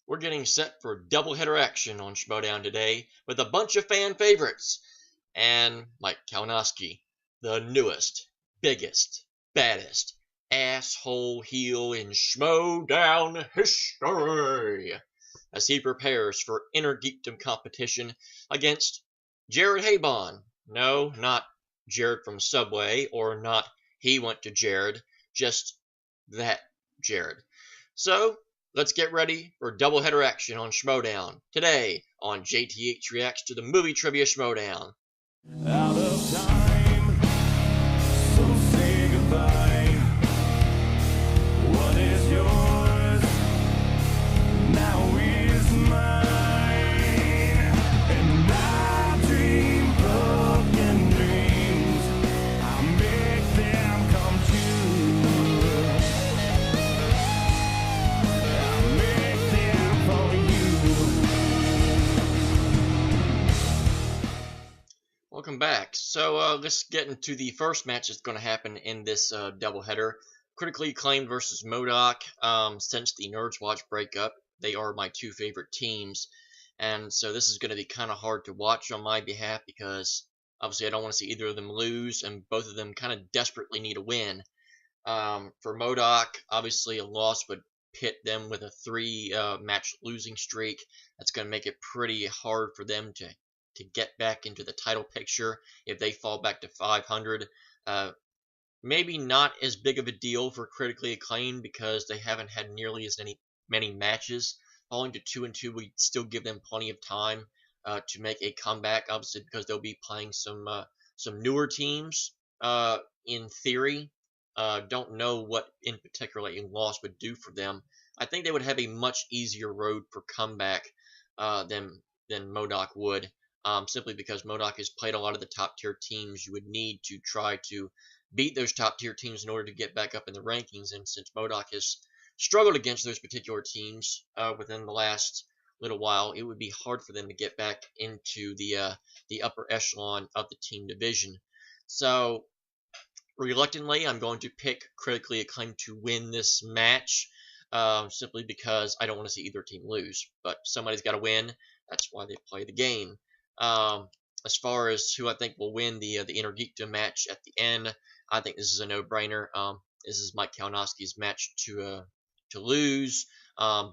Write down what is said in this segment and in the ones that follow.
We're getting set for doubleheader action on Schmoedown today with a bunch of fan favorites. And Mike Kalinowski, the newest, biggest, baddest asshole heel in Schmoedown history, as he prepares for inner geekdom competition against Jared Haibon. No, not Jared from Subway, or not he went to Jared, just that Jared. So, let's get ready for doubleheader action on Schmoedown today on JTH Reacts to the Movie Trivia Schmoedown. Out of time, so say goodbye. What is yours now is mine, and I dream broken dreams. I make them come true. I make them for you. Welcome back. So let's get into the first match that's going to happen in this doubleheader. Critically Acclaimed versus Modok. Since the Nerds Watch breakup, they are my two favorite teams. And so this is going to be kind of hard to watch on my behalf because obviously I don't want to see either of them lose, and both of them kind of desperately need a win. For Modok, obviously a loss would pit them with a 3-match losing streak. That's going to make it pretty hard for them to get back into the title picture if they fall back to 500. Maybe not as big of a deal for Critically Acclaimed because they haven't had nearly as many matches. Falling to 2-2 would still give them plenty of time to make a comeback, obviously because they'll be playing some newer teams in theory. Don't know what in particular a loss would do for them. I think they would have a much easier road for comeback than Modok would. Simply because Modok has played a lot of the top tier teams you would need to try to beat those top tier teams in order to get back up in the rankings, and since Modok has struggled against those particular teams within the last little while, it would be hard for them to get back into the upper echelon of the team division. So reluctantly, I'm going to pick Critically Acclaimed to win this match, simply because I don't want to see either team lose, but somebody's got to win. That's why they play the game. As far as who I think will win the Inner Geekdom match at the end, I think this is a no-brainer. This is Mike Kalinowski's match to lose,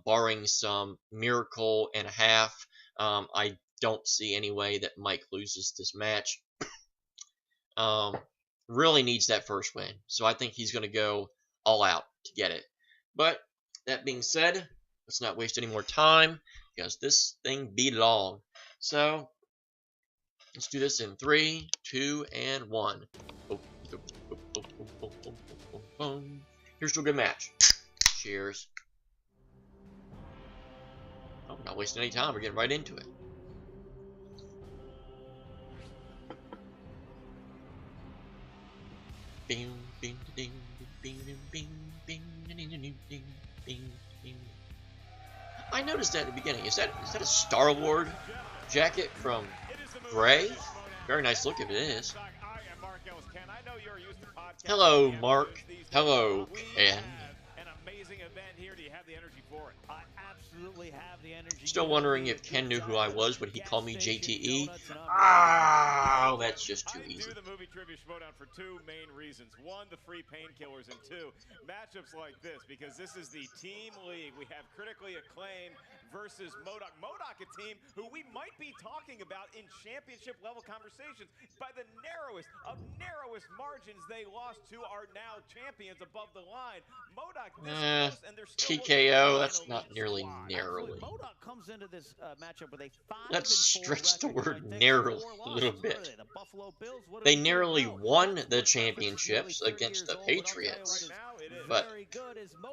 barring some miracle and a half. I don't see any way that Mike loses this match. Really needs that first win, so I think he's going to go all out to get it. But that being said, let's not waste any more time because this thing be long. So let's do this in 3, 2, and 1. Here's to a good match. Cheers. Oh, not wasting any time. We're getting right into it. Bing, bing, ding, bing, bing, bing, bing, bing, bing. I noticed that at the beginning. Is that a Star-Lord jacket from Gray? Very nice look if it is. Hello, Mark. Hello, Ken. Still wondering if Ken knew who I was. Would he call me JTE? Oh, that's just too easy. The movie trivia Schmoedown for two main reasons. One, the free painkillers, and two, matchups like this, because this is the team league. We have Critically Acclaimed versus Modok. Modok, a team who we might be talking about in championship level conversations. By the narrowest of narrowest margins, they lost to our now champions above the line. Modok, this close, and they're still TKO, that's not nearly narrowly. Modok comes into this matchup with a 5-4 Let's stretch the record. word narrowly a little bit. They narrowly won the championships against the Patriots, but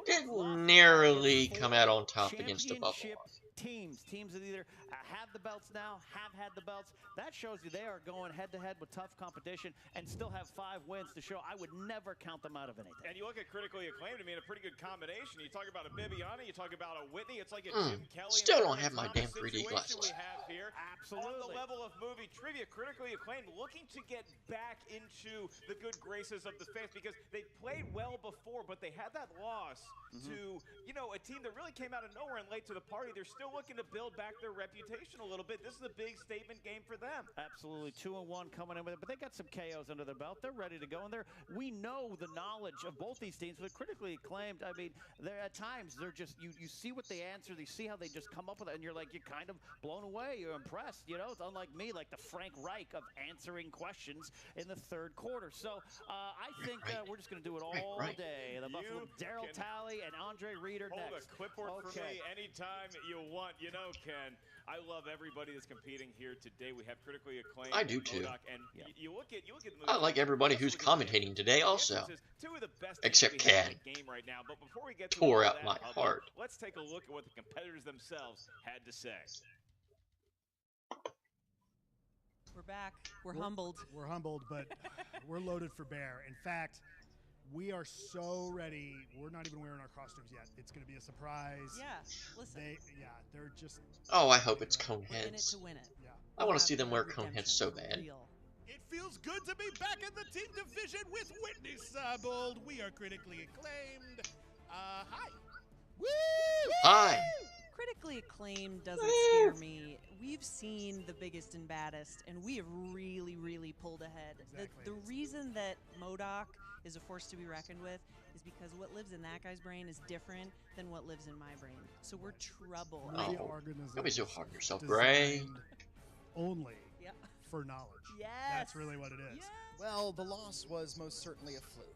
didn't narrowly come out on top against the Buffalo. teams that either have the belts now, have had the belts. That shows you they are going head-to-head with tough competition and still have 5 wins to show. I would never count them out of anything. And you look at critically acclaimed, I mean, a pretty good combination. You talk about a Bibiani, you talk about a Whitney. It's like a Jim Kelly. Still don't have my damn 3D glasses. We have here. Absolutely. On the level of movie trivia, critically acclaimed, looking to get back into the good graces of the fans because they played well before, but they had that loss to, you know, a team that really came out of nowhere and late to the party. They're still looking to build back their reputation a little bit. This is a big statement game for them. Absolutely, 2-1 coming in with it, but they got some KOs under their belt. They're ready to go, and we know the knowledge of both these teams. But critically acclaimed, I mean, they're at times they're just you see what they answer, you see how they just come up with it, and you're like you're kind of blown away, you're impressed. You know, it's unlike me, like the Frank Reich of answering questions in the third quarter. So I think we're just going to do it all day. The Buffalo, Daryl Talley and Andre Reed are next. Hold a clipboard for me anytime you want. You know, Ken, I love everybody that's competing here today. We have critically acclaimed. I do too. Modok, and you look at I like everybody who's commentating today also. Two of the best Except teams we have Ken. in the game right now. But before we get to Tore all out that, my heart. Let's take a look at what the competitors themselves had to say. We're back. We're humbled. We're humbled, but we're loaded for bear. In fact, we are so ready. We're not even wearing our costumes yet. It's going to be a surprise. Yeah, listen. They're just. Oh, I hope it's We're in it Coneheads. to win it. Yeah. I want to see them wear Redemption Coneheads so for bad. real. It feels good to be back in the team division with Whitney Seibold. We are critically acclaimed. Hi. Woo! Hi. Critically acclaimed doesn't scare me. We've seen the biggest and baddest, and we have really, really pulled ahead. Exactly. The reason that Modok is a force to be reckoned with is because what lives in that guy's brain is different than what lives in my brain. So we're trouble. We're the Oh, organisms don't be so hard on yourself, Gray. designed Only Yep. for knowledge. Yes. That's really what it is. Yes. Well, the loss was most certainly a fluke.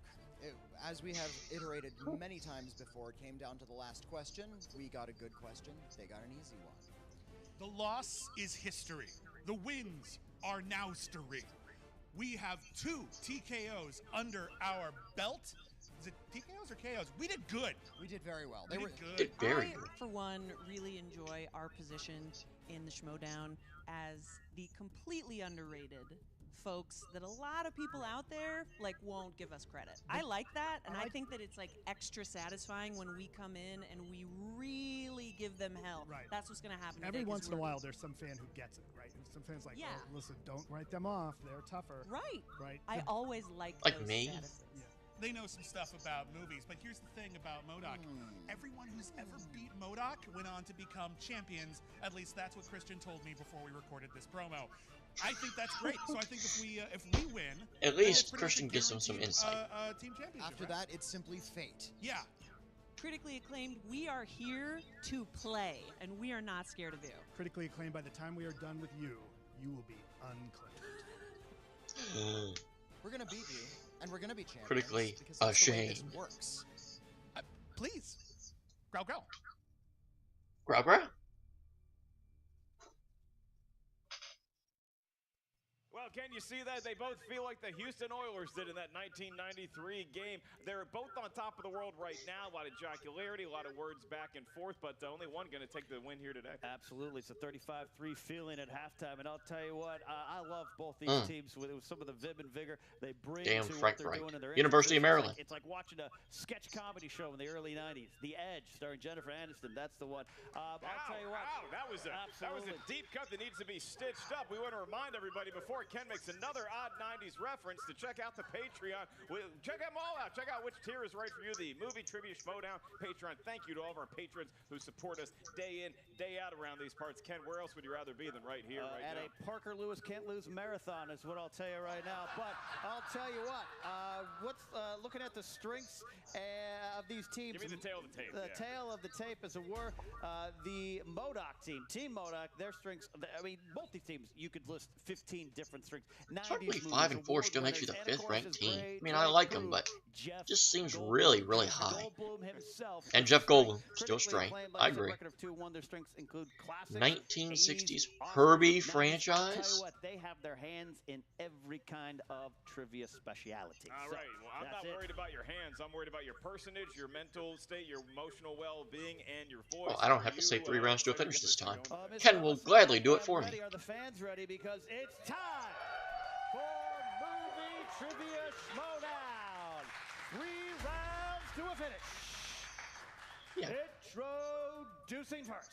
As we have iterated many times before, it came down to the last question. We got a good question. They got an easy one. The loss is history. The wins are nowstery. We have 2 TKOs under our belt. Is it TKOs or KOs? We did good. We did very well. We They were did good. Did very I, good. for one, really enjoy our position in the Schmoedown as the completely underrated folks that a lot of people out there like won't give us credit. I like that, and I think that it's like extra satisfying when we come in and we really give them hell. Right. That's what's gonna happen. Every today, 'cause once in a we're- while, there's some fan who gets it, right? And some fans like, Yeah. oh, listen, don't write them off. They're tougher. Right. Right. I But always like Like those me? statuses. They know some stuff about movies, but here's the thing about Modok. Everyone who's ever beat Modok went on to become champions. At least that's what Christian told me before we recorded this promo. I think that's great. So I think if we win, At then least it's pretty much a Christian gives them some guaranteed, insight. team championship. After right? that, it's simply fate. Yeah. Critically acclaimed, we are here to play, and we are not scared of you. critically acclaimed, by the time we are done with you, you will be unclaimed. We're gonna beat you, and we're gonna be champions. Critically because that's the way this ashamed. works. Please. Growl, growl. Growl, growl. Well, can you see that? They both feel like the Houston Oilers did in that 1993 game. They're both on top of the world right now. A lot of jocularity, a lot of words back and forth, but only one going to take the win here today. Absolutely. It's a 35-3 feeling at halftime, and I'll tell you what, I love both these teams with some of the vim and vigor they bring Damn to Frank what they're Reich. doing in their University of interviews. Maryland. It's like watching a sketch comedy show in the early 90s. The Edge, starring Jennifer Aniston. That's the one. I'll tell you what. Wow, that was a Absolutely. deep cut that needs to be stitched up. We want to remind everybody before Ken makes another odd 90s reference to check out the Patreon. Check them all out. Check out which tier is right for you. The Movie Trivia Schmoedown Patreon. Thank you to all of our patrons who support us day in, day out around these parts. Ken, where else would you rather be than right here, right At now? a Parker Lewis can't lose marathon is what I'll tell you right now. But I'll tell you what, looking at the strengths of these teams. Give me the tail of the tape. The yeah. tail of the tape, as it were. The Modok team, Team Modok, their strengths. I mean, both these teams, you could list 15 different strengths strength. Certainly 90s 5 and movies, 4 still award makes you the winners, and of 5th course ranked his team. great I mean, I drag like him, crew, but Jeff just seems Goldblum. really, really high. Goldblum himself And with Jeff the strength, Goldblum, still critically straight. acclaimed, I like said, agree. record of 2-1. Their strengths include classics, 1960s 80s, Oscars, Herbie 90s. I'll tell franchise? you what, they have their hands in every kind of trivia speciality. All right. Well, I'm not worried about your hands. I'm worried about your personage, your mental state, your emotional well-being, and your voice. Well, I don't Are have to you, say 3 rounds to a ready finish get this time. going? Ken will gladly do it for me. Are the fans ready? Because it's time for Movie Trivia Schmoedown. 3 rounds to a finish. Yeah. Introducing first,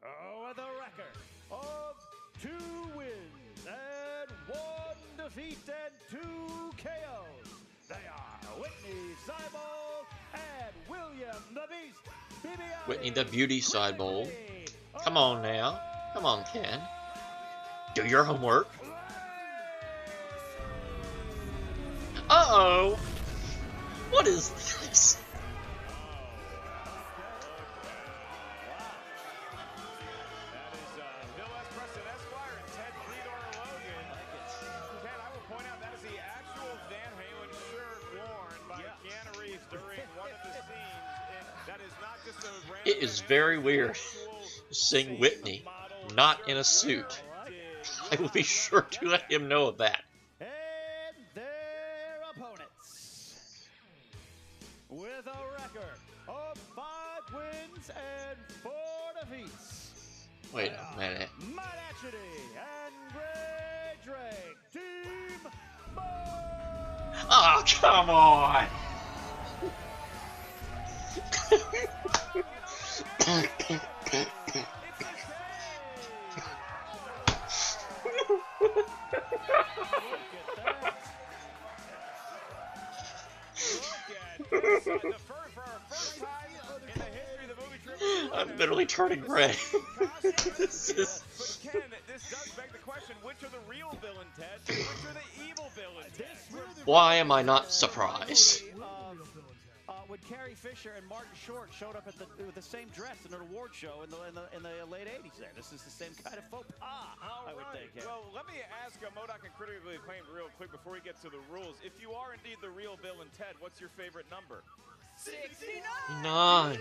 with a record of 2 wins and 1 defeat and 2 KOs. They are Whitney Seibold and William the Beast Bibiani. Whitney the Beauty Seibold. Come on now. Come on, Ken. Do your homework. Uh-oh. What is this? That is Bill S. Preston Esquire and Ted Theodore Logan. Ken, I will point out that is the actual Van Halen shirt worn by Keanu Reeves during one of the scenes. And that is not just a random It is very weird seeing Whitney not in a suit. I will be sure to let him know of that. And their opponents, with a record of 5 wins and 4 defeats. Wait a minute. Matt Atchity and Greg Drake, Team Modok. Oh, come on! I'm literally turning red. This is... But Ken, this does beg the question, which are the real Bill and Ted, and which are the evil Bill and Ted? Why am I not surprised? When Carrie Fisher and Martin Short showed up at with the same dress in an award show in the late 80s there. This is the same kind of faux pas, I would think. Yeah. Well, let me ask Modok and Critically Acclaimed real quick before we get to the rules. If you are indeed the real Bill and Ted, what's your favorite number? 69! 9.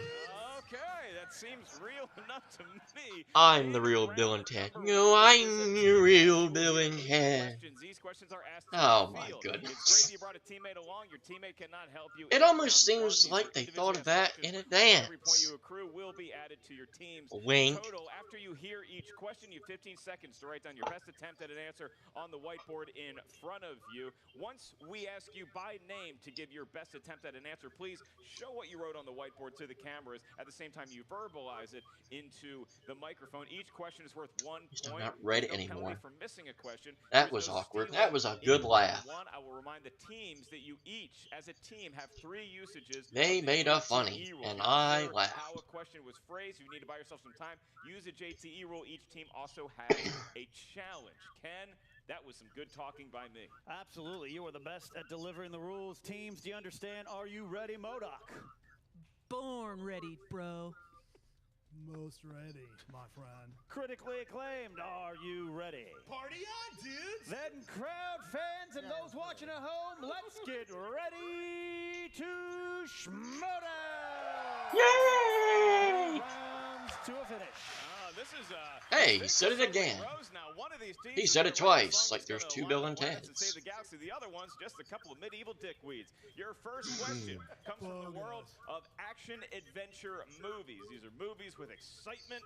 Okay, that seems real enough to me. I'm the real Bill and Ted. No, I'm the real Bill and Ted. These questions are asked Oh my It's goodness. great you brought a teammate along. Your teammate cannot help you. It almost seems like they thought of that in Every point advance. you accrue will be added to your team's Wink. total. After you hear each question, you have 15 seconds to write down your best attempt at an answer on the whiteboard in front of you. Once we ask you by name to give your best attempt at an answer, please show what you wrote on the whiteboard to the cameras. At the same time, you verbalize it into the microphone. Each question is worth 1 Just I'm point. not read No penalty anymore. for missing a question. That There's was no awkward. stealing. That was a good laugh. I will remind the teams that you each, as a team, have 3 usages. They of the made a JTE funny, rule. and Not I sure laughed. How a question was phrased. You need to buy yourself some time. Use the JTE rule. Each team also has a challenge. Ken, that was some good talking by me. Absolutely. You are the best at delivering the rules. Teams, do you understand? Are you ready, Modok? Born ready, bro. Most ready, my friend. Critically acclaimed, are you ready? Party on, dudes! Then crowd fans and those watching at home, let's get ready to Schmoedown! Yay! Rounds to a finish. This is Hey, he said it again. He said it twice, like there's 2 Bill and Teds. Save the galaxy. The other one's just a couple of medieval dickweeds. Your first question comes from the world of action-adventure movies. These are movies with excitement,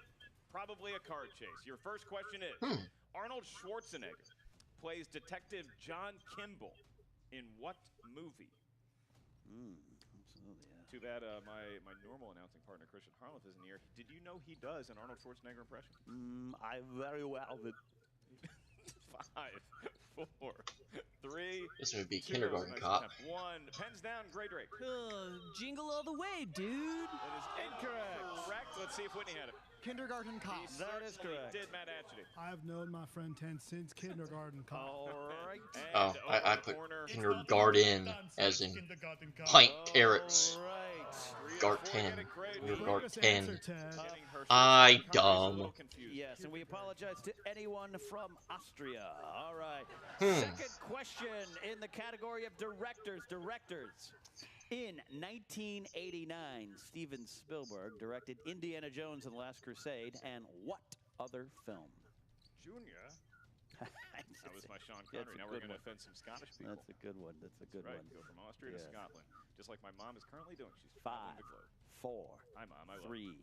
probably a car chase. Your first question is, Arnold Schwarzenegger plays Detective John Kimball in what movie? Absolutely, yeah. Too bad my normal announcing partner, Christian Harloff, isn't here. Did you know he does an Arnold Schwarzenegger impression? I very well did. 5, 4, 3. This would be 2. Kindergarten Nice Cop. attempt. 1. Pens down, Grey Drake. Jingle all the way, dude. That is incorrect. Let's see if Whitney had it. Kindergarten Cop. He That is certainly correct. did, Matt Atchity. I've known my friend 10 since kindergarten. Cop. All right. Oh, And I over the put corner, kindergarten as in pint carrots. All right. Garten. Bogus answer, Garten. Ted. getting her I shirts. She's a dumb. little confused. Yes, and we apologize to anyone from Austria All right. Hmm. Second question in the category of directors. In 1989, Steven Spielberg directed Indiana Jones and the Last Crusade and what other film? Junior. That was my Sean Yeah, Connery. Now we're going to offend some Scottish people. That's a good one. That's a good right. one. Go from Austria to Scotland, just like my mom is currently doing. She's 5, traveling the globe. 4, Hi, Mom. I love 3, you.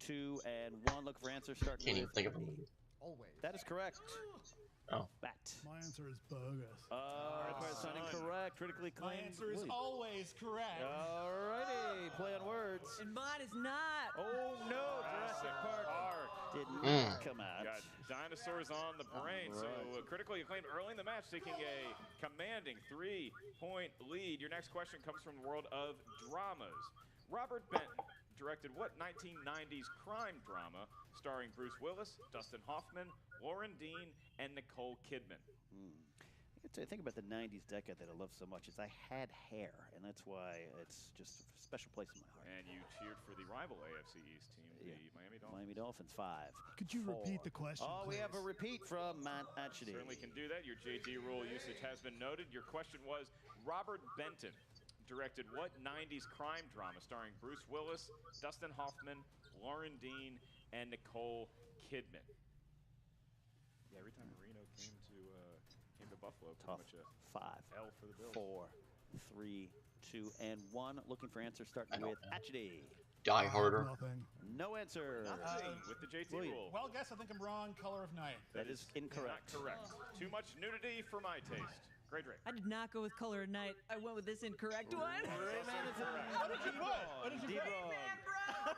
2, and 1. Look for answers starting Can't even with think of a Whitney. movie. Always. That is correct. Oh. Bat. My answer is bogus. That's not incorrect. Critically My acclaimed. answer is William. always correct. Alrighty. Play on words. And mine is not. Oh no, Jurassic Park did Mm. not come out. Got dinosaurs on the brain. All So right. critically acclaimed early in the match, taking a commanding 3-point lead. Your next question comes from the world of dramas. Robert Benton directed what 1990s crime drama starring Bruce Willis, Dustin Hoffman, Lauren Dean, and Nicole Kidman? I think about the 90s decade that I love so much is I had hair, and that's why it's just a special place in my heart. And you cheered for the rival AFC East team, the Miami Dolphins. Miami Dolphins, 5. Could you 4. repeat the question, Oh, we have a please? repeat from Matt Atchity. Certainly can do that. Your JT rule usage has been noted. Your question was, Robert Benton directed what 90s crime drama starring Bruce Willis, Dustin Hoffman, Lauren Dean, and Nicole Kidman? Yeah, every time Marino came to Buffalo, Tough. pretty much 5, a L for the Bills. 4, 3, 2, and 1. Looking for answers starting with Atchity. Die Harder. Nothing. No answer. Nothing with the JT William. rule. Well, guess I think I'm wrong. Color of night. That is incorrect. Not correct. Too much nudity for my taste. Great Drake. I did not go with color of night. I went with this incorrect one. What did you put? What did you put?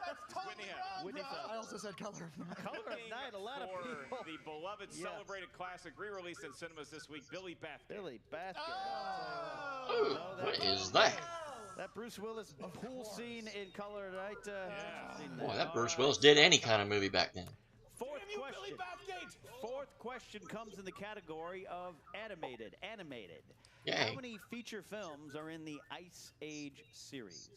That's totally Whitney wrong, Whitney bro. thought- I also said color of night. Color of night, a lot of people. For the beloved Yeah. celebrated classic re-released in cinemas this week, Billy Bat. Billy Bathgate. Ooh, what is that? That Bruce Willis pool scene in Color of Night. Interesting Boy, there. that Bruce All Willis right. did any kind of movie back then. Fourth Damn you, Billy question. Bathgate. Fourth question comes in the category of animated. Yay. How many feature films are in the Ice Age series?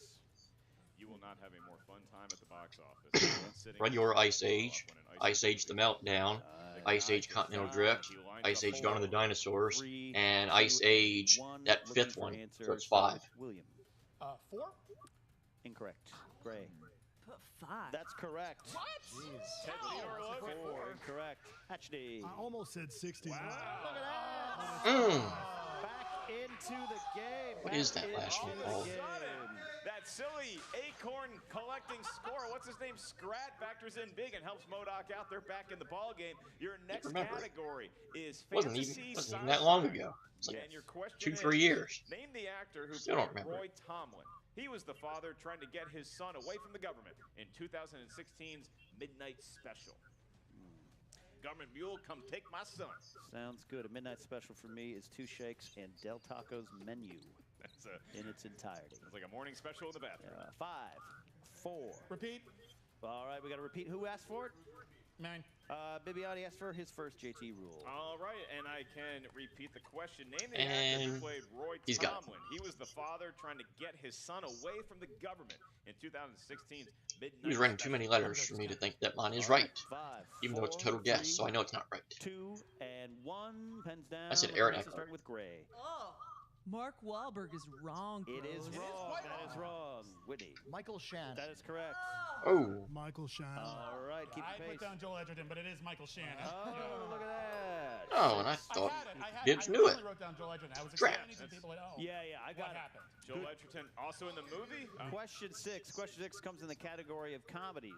You will not have a more fun time at the box office. Sitting Run Your Ice Age, Ice Age The Meltdown, Ice Age Continental Drift, Ice Age Dawn of the Dinosaurs, 3, and 2, Ice Age, 1. that Looking fifth for one. answers. So it's 5. William. 4? Incorrect. Gray. Put 5. That's correct. What? Ted Leader looking 4. for. Incorrect. Atchity. I almost said 60. Look at that. Mm. Back into the game. What Back is that last into one the called? game. That silly acorn collecting score. What's his name? Scrat factors in big and helps Modok out. They're back in the ball game. Your next remember it. category is Wasn't fantasy even that long ago. It's like And your question 2-3 is, years. Name the actor who Still don't played remember Roy Tomlin. He was the father trying to get his son away from the government in 2016's Midnight Special. Government mule, come take my son. Sounds good. A midnight special for me is 2 shakes and Del Taco's menu That's in its entirety. like a morning special in the bathroom. 5, 4. Repeat. All right, we got to repeat. Who asked for it? Mine. Bibiani asked for his first JT rule. All right, and I can repeat the question. Name the actor who And played Roy he's got it. Tomlin. He was the father trying to get his son away from the government in 2016's Midnight He was writing too Special. many letters for me to think that mine is right. 5, Even though it's a 4, total guess, 3, so I know it's not right. 2, and 1. Pens down. I said Let's Aaron start Eckhart. with Gray. Oh. Mark Wahlberg is wrong. It is bros. wrong. That is wrong. Whitney. Michael Shannon. That is correct. Oh, Michael Shannon. All right, keep I the pace. put down Joel Edgerton, but it is Michael Shannon. Oh, look at that. oh, and I I thought had it. Gibbs I knew it. originally wrote down Joel Edgerton. I was Crap. explaining to people at home. Yeah, I got What it. happened? Joel Edgerton also in the movie? Question 6. Question 6 comes in the category of comedies.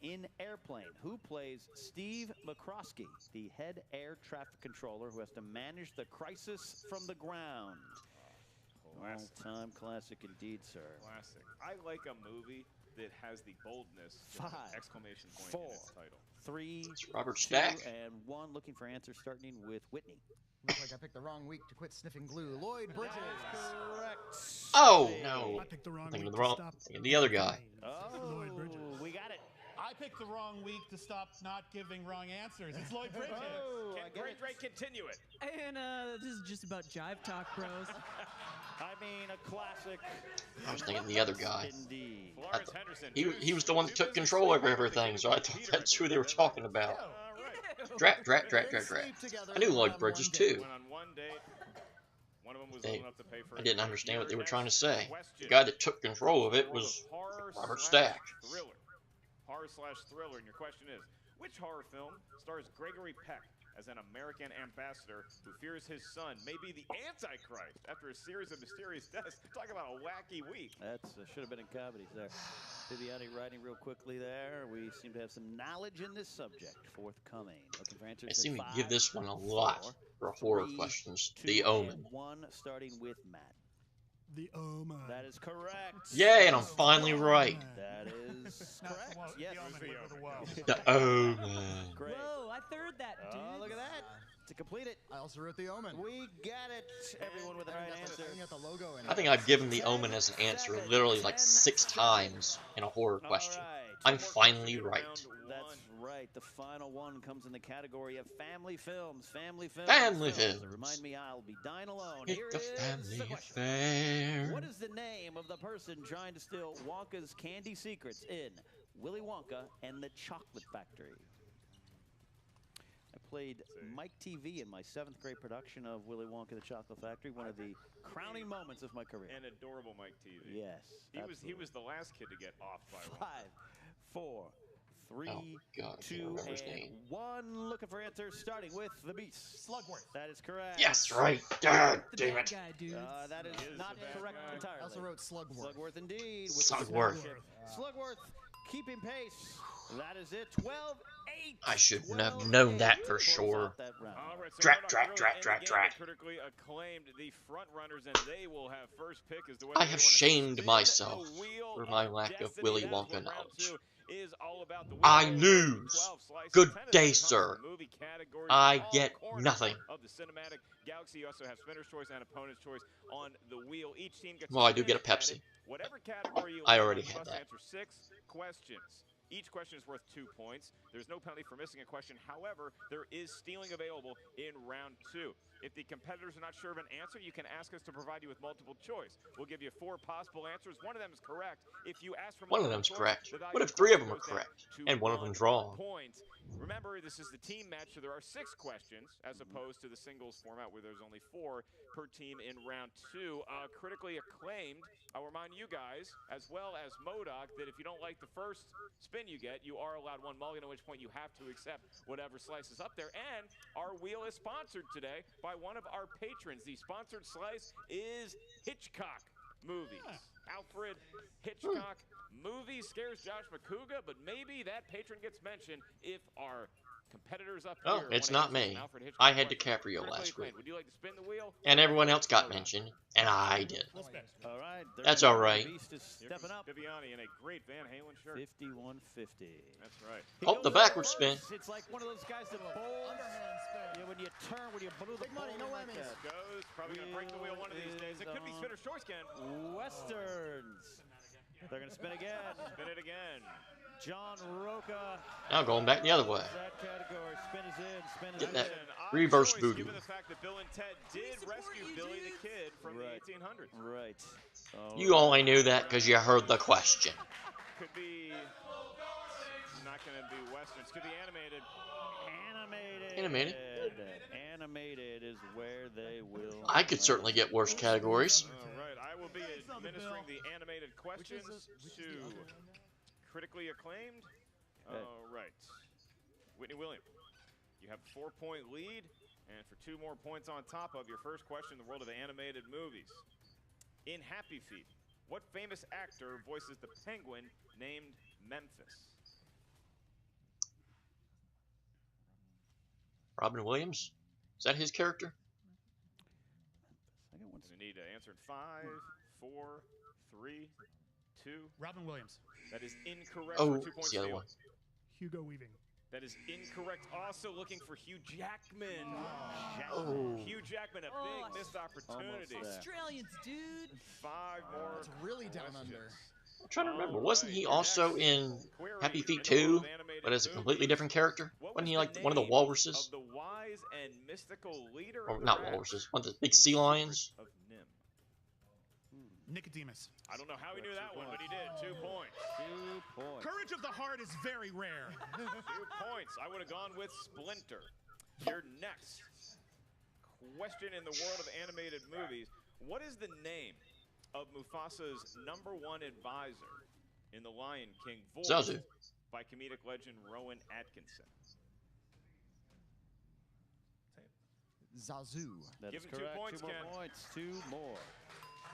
In Airplane, who plays Steve McCroskey, the head air traffic controller who has to manage the crisis from the ground? Classic. All-time classic indeed, sir. Classic. I like a movie that has the boldness with an 5, exclamation point 4, in its title. 3, it's Robert 2, Stack. and 1. Looking for answers starting with Whitney. Looks like I picked the wrong week to quit sniffing glue. Lloyd Bridges. Correct. Oh, no. I picked the wrong Thinking week of the wrong, to stop. thinking of the other guy. Lloyd Bridges. We got it. I picked the wrong week to stop not giving wrong answers. It's Lloyd Bridges. Oh, I Can get Great it. Drake continue it? And this is just about jive talk, bros. I mean, a classic. I was thinking the other guy. Indeed. Florence Henderson. He was the one that took control over everything, so I thought that's who they were talking about. Yo, Drat. I knew Lloyd Bridges too. Went on one date. One of them was They- old enough to pay for I it. didn't understand what they were Your trying to next say. The question. guy that took control of it World was of horror Robert slash Stack. Thriller. Horror/thriller. And your question is, which horror film stars Gregory Peck as an American ambassador who fears his son may be the Antichrist after a series of mysterious deaths? Talk about a wacky week. That's should have been in comedies there. Viviani writing real quickly there. We seem to have some knowledge in this subject forthcoming. Looking for answers. I seem to at give this 5, one a lot 4, for horror 3, questions. 2, The Omen. and 1, starting with Matt. The Omen. That is correct. Yay, and I'm finally right. That is correct. Well, Yes. the Omen with a woe. The Omen. Great. Whoa, I third that, dude. Oh, look at that. To complete it, I also wrote the Omen. we got it. Everyone with the right answer. I got the logo in I think I've given The Omen as an answer literally like 6 times in a horror question. All right. I'm finally right. That's right. The final one comes in the category of family films. Family films. Family that films. Remind me, I'll be dying alone. It's Here a is the family question. affair. What is the name of the person trying to steal Wonka's candy secrets in Willy Wonka and the Chocolate Factory? I played Mike TV in my 7th grade production of Willy Wonka and the Chocolate Factory, one of the crowning moments of my career. An adorable Mike TV. Yes. He was the last kid to get off by one. 5, 4, 3, Oh, God, I can't 2, remember his and name. 1. Looking for answers, starting with the Beast. Slugworth. That is correct. Yes, right. God The damn bad it. guy, dude. That is He is not the bad correct guy. entirely. I also wrote Slugworth. Slugworth indeed. Slugworth. Slugworth keeping pace. That is it. 12-8. I should have known that for sure. All right, so Drat, Modok drat, early drat, in the drat, game, drat. they critically acclaimed the front runners, and they will have first pick as to whether I they have wanna shamed spin myself the wheel for my of lack of destiny. Willy That is Wonka what round knowledge. 2 is all about. The I wheel of lose. 12 slices, Good 10 of day, them comes sir. from movie categories. I All get corners nothing. Of the cinematic galaxy, you also have spinner's choice and opponent's choice on the wheel. Each team gets Well, I do spin get a at Pepsi. it. Whatever category you I land already on, you had must that. answer 6 questions. Each question is worth 2 points. There's no penalty for missing a question. However, there is stealing available in round 2. If the competitors are not sure of an answer, you can ask us to provide you with multiple choice. We'll give you 4 possible answers. One of them is correct. If you ask for One of multiple them's choice, correct. the value What if of 3 of them goes are down correct to and one of 1 them's wrong? point. Remember, this is the team match, so there are 6 questions as opposed to the singles format where there's only 4 per team in round 2. Critically acclaimed, I'll remind you guys, as well as Modok, that if you don't like the first spin you get, you are allowed 1 mulligan, at which point you have to accept whatever slice is up there. And our wheel is sponsored today by one of our patrons. The sponsored slice is Hitchcock movies. Alfred Hitchcock movie scares Josh McCouga, but maybe that patron gets mentioned if our competitors up Oh, here it's wanna not answer me. some Alfred Hitchcock I had questions. DiCaprio Critically last acclaimed. week. Would you like to spin the wheel? And everyone else got mentioned, and I did. We'll spin. All right. That's all right. Beast is Here stepping comes up. Viviani in a great Van Halen shirt. 51-50. That's right. He Oh, goes the in backward first. spin. It's like one of those guys that bowls. Underhand spin. Yeah, when you turn, when you blew the Big money, ball no like whammies. that. Goes. Probably going to break the wheel one of these days. It could be spinner's choice, Ken. Westerns. They're going to spin again. Spin it again. John Roca. Now going back the other way. That category. Spin is in. Spin is Get in. that An odd reverse choice, voodoo. Given the fact that Bill and Ted did support rescue you, Billy dudes. the Kid from Right. the 1800s. Right. Oh, You only knew that because you heard the question. Could be not going to be westerns. Could be animated. Animated. Animated. Animated is where they will. I could certainly get worse categories. All right. I will be administering the animated questions to critically acclaimed. All right. Whitney Williams, you have a 4-point lead, and for 2 more points on top of your first question in the world of animated movies. In Happy Feet, what famous actor voices the penguin named Memphis? Robin Williams? Is that his character? You need to answer in 5, 4, 3, 2. Robin Williams. That is incorrect Oh, for 2 it's points. the other to you. one. Hugo Weaving. That is incorrect. Also looking for Hugh Jackman. Oh. Hugh Jackman, a Oh, big missed opportunity. Almost there. Australians, dude. 5 more. It's really down questions. under. I'm trying to remember. Wasn't he also in Query Happy Feet in the 2, world of animated but as a movies. completely different character? What Wasn't was he like the one of the name walruses? Of the wise and mystical leader Or of the not rats walruses, one of the big in sea Secret lions? Of Nim. Nicodemus. I don't know how he knew that one, but he did. 2 points. 2 points. Courage of of the heart is very rare. 2 points. I would have gone with Splinter. Your next question in the world of animated movies. What is the name of Mufasa's #1 advisor in The Lion King, voiced Zazu. by comedic legend Rowan Atkinson? Zazu. That Give is him 2 correct. points, 2 more Ken. points. 2 more.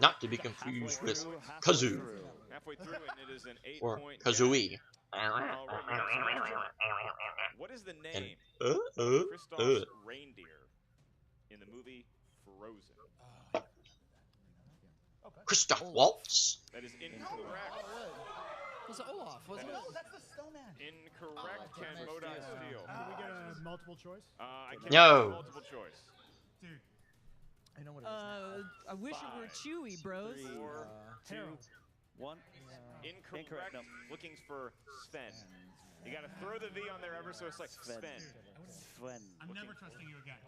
Not to be confused with Halfway Kazoo through. Halfway through, and it is an 8 or point Kazooie. gap. All right, your next question. What is the And name uh, of Kristoff's reindeer in the movie Frozen? Christoph Waltz. That is incorrect. Was it Olaf? Wasn't it? That's the snowman. Incorrect, Ken. damn it. Modok Yeah. steal. Can we get a multiple choice? I can't No. do multiple choice. Dude. I know what it is. I wish it were 5, Chewy, bros. 3, now. 2, Harold. 1. incorrect. Incorrect, no. Looking for Sven. You got to throw the V on there ever so it's like Sven. Sven. I'm never trusting you again.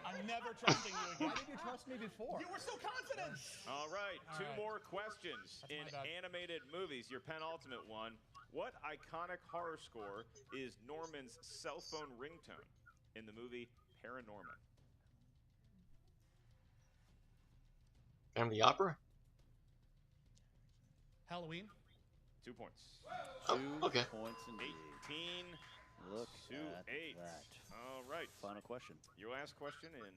I'm never trusting you again. Why did you trust me before? You were so confident. All right, All 2 right. more questions That's in my bad. animated movies. Your penultimate one. What iconic horror score is Norman's cell phone ringtone in the movie Paranorman? Phantom of the Opera? Halloween. 2 points. Oh, 2 okay. points indeed. 18 Look to at 8. that. All right. Final question. Your last question in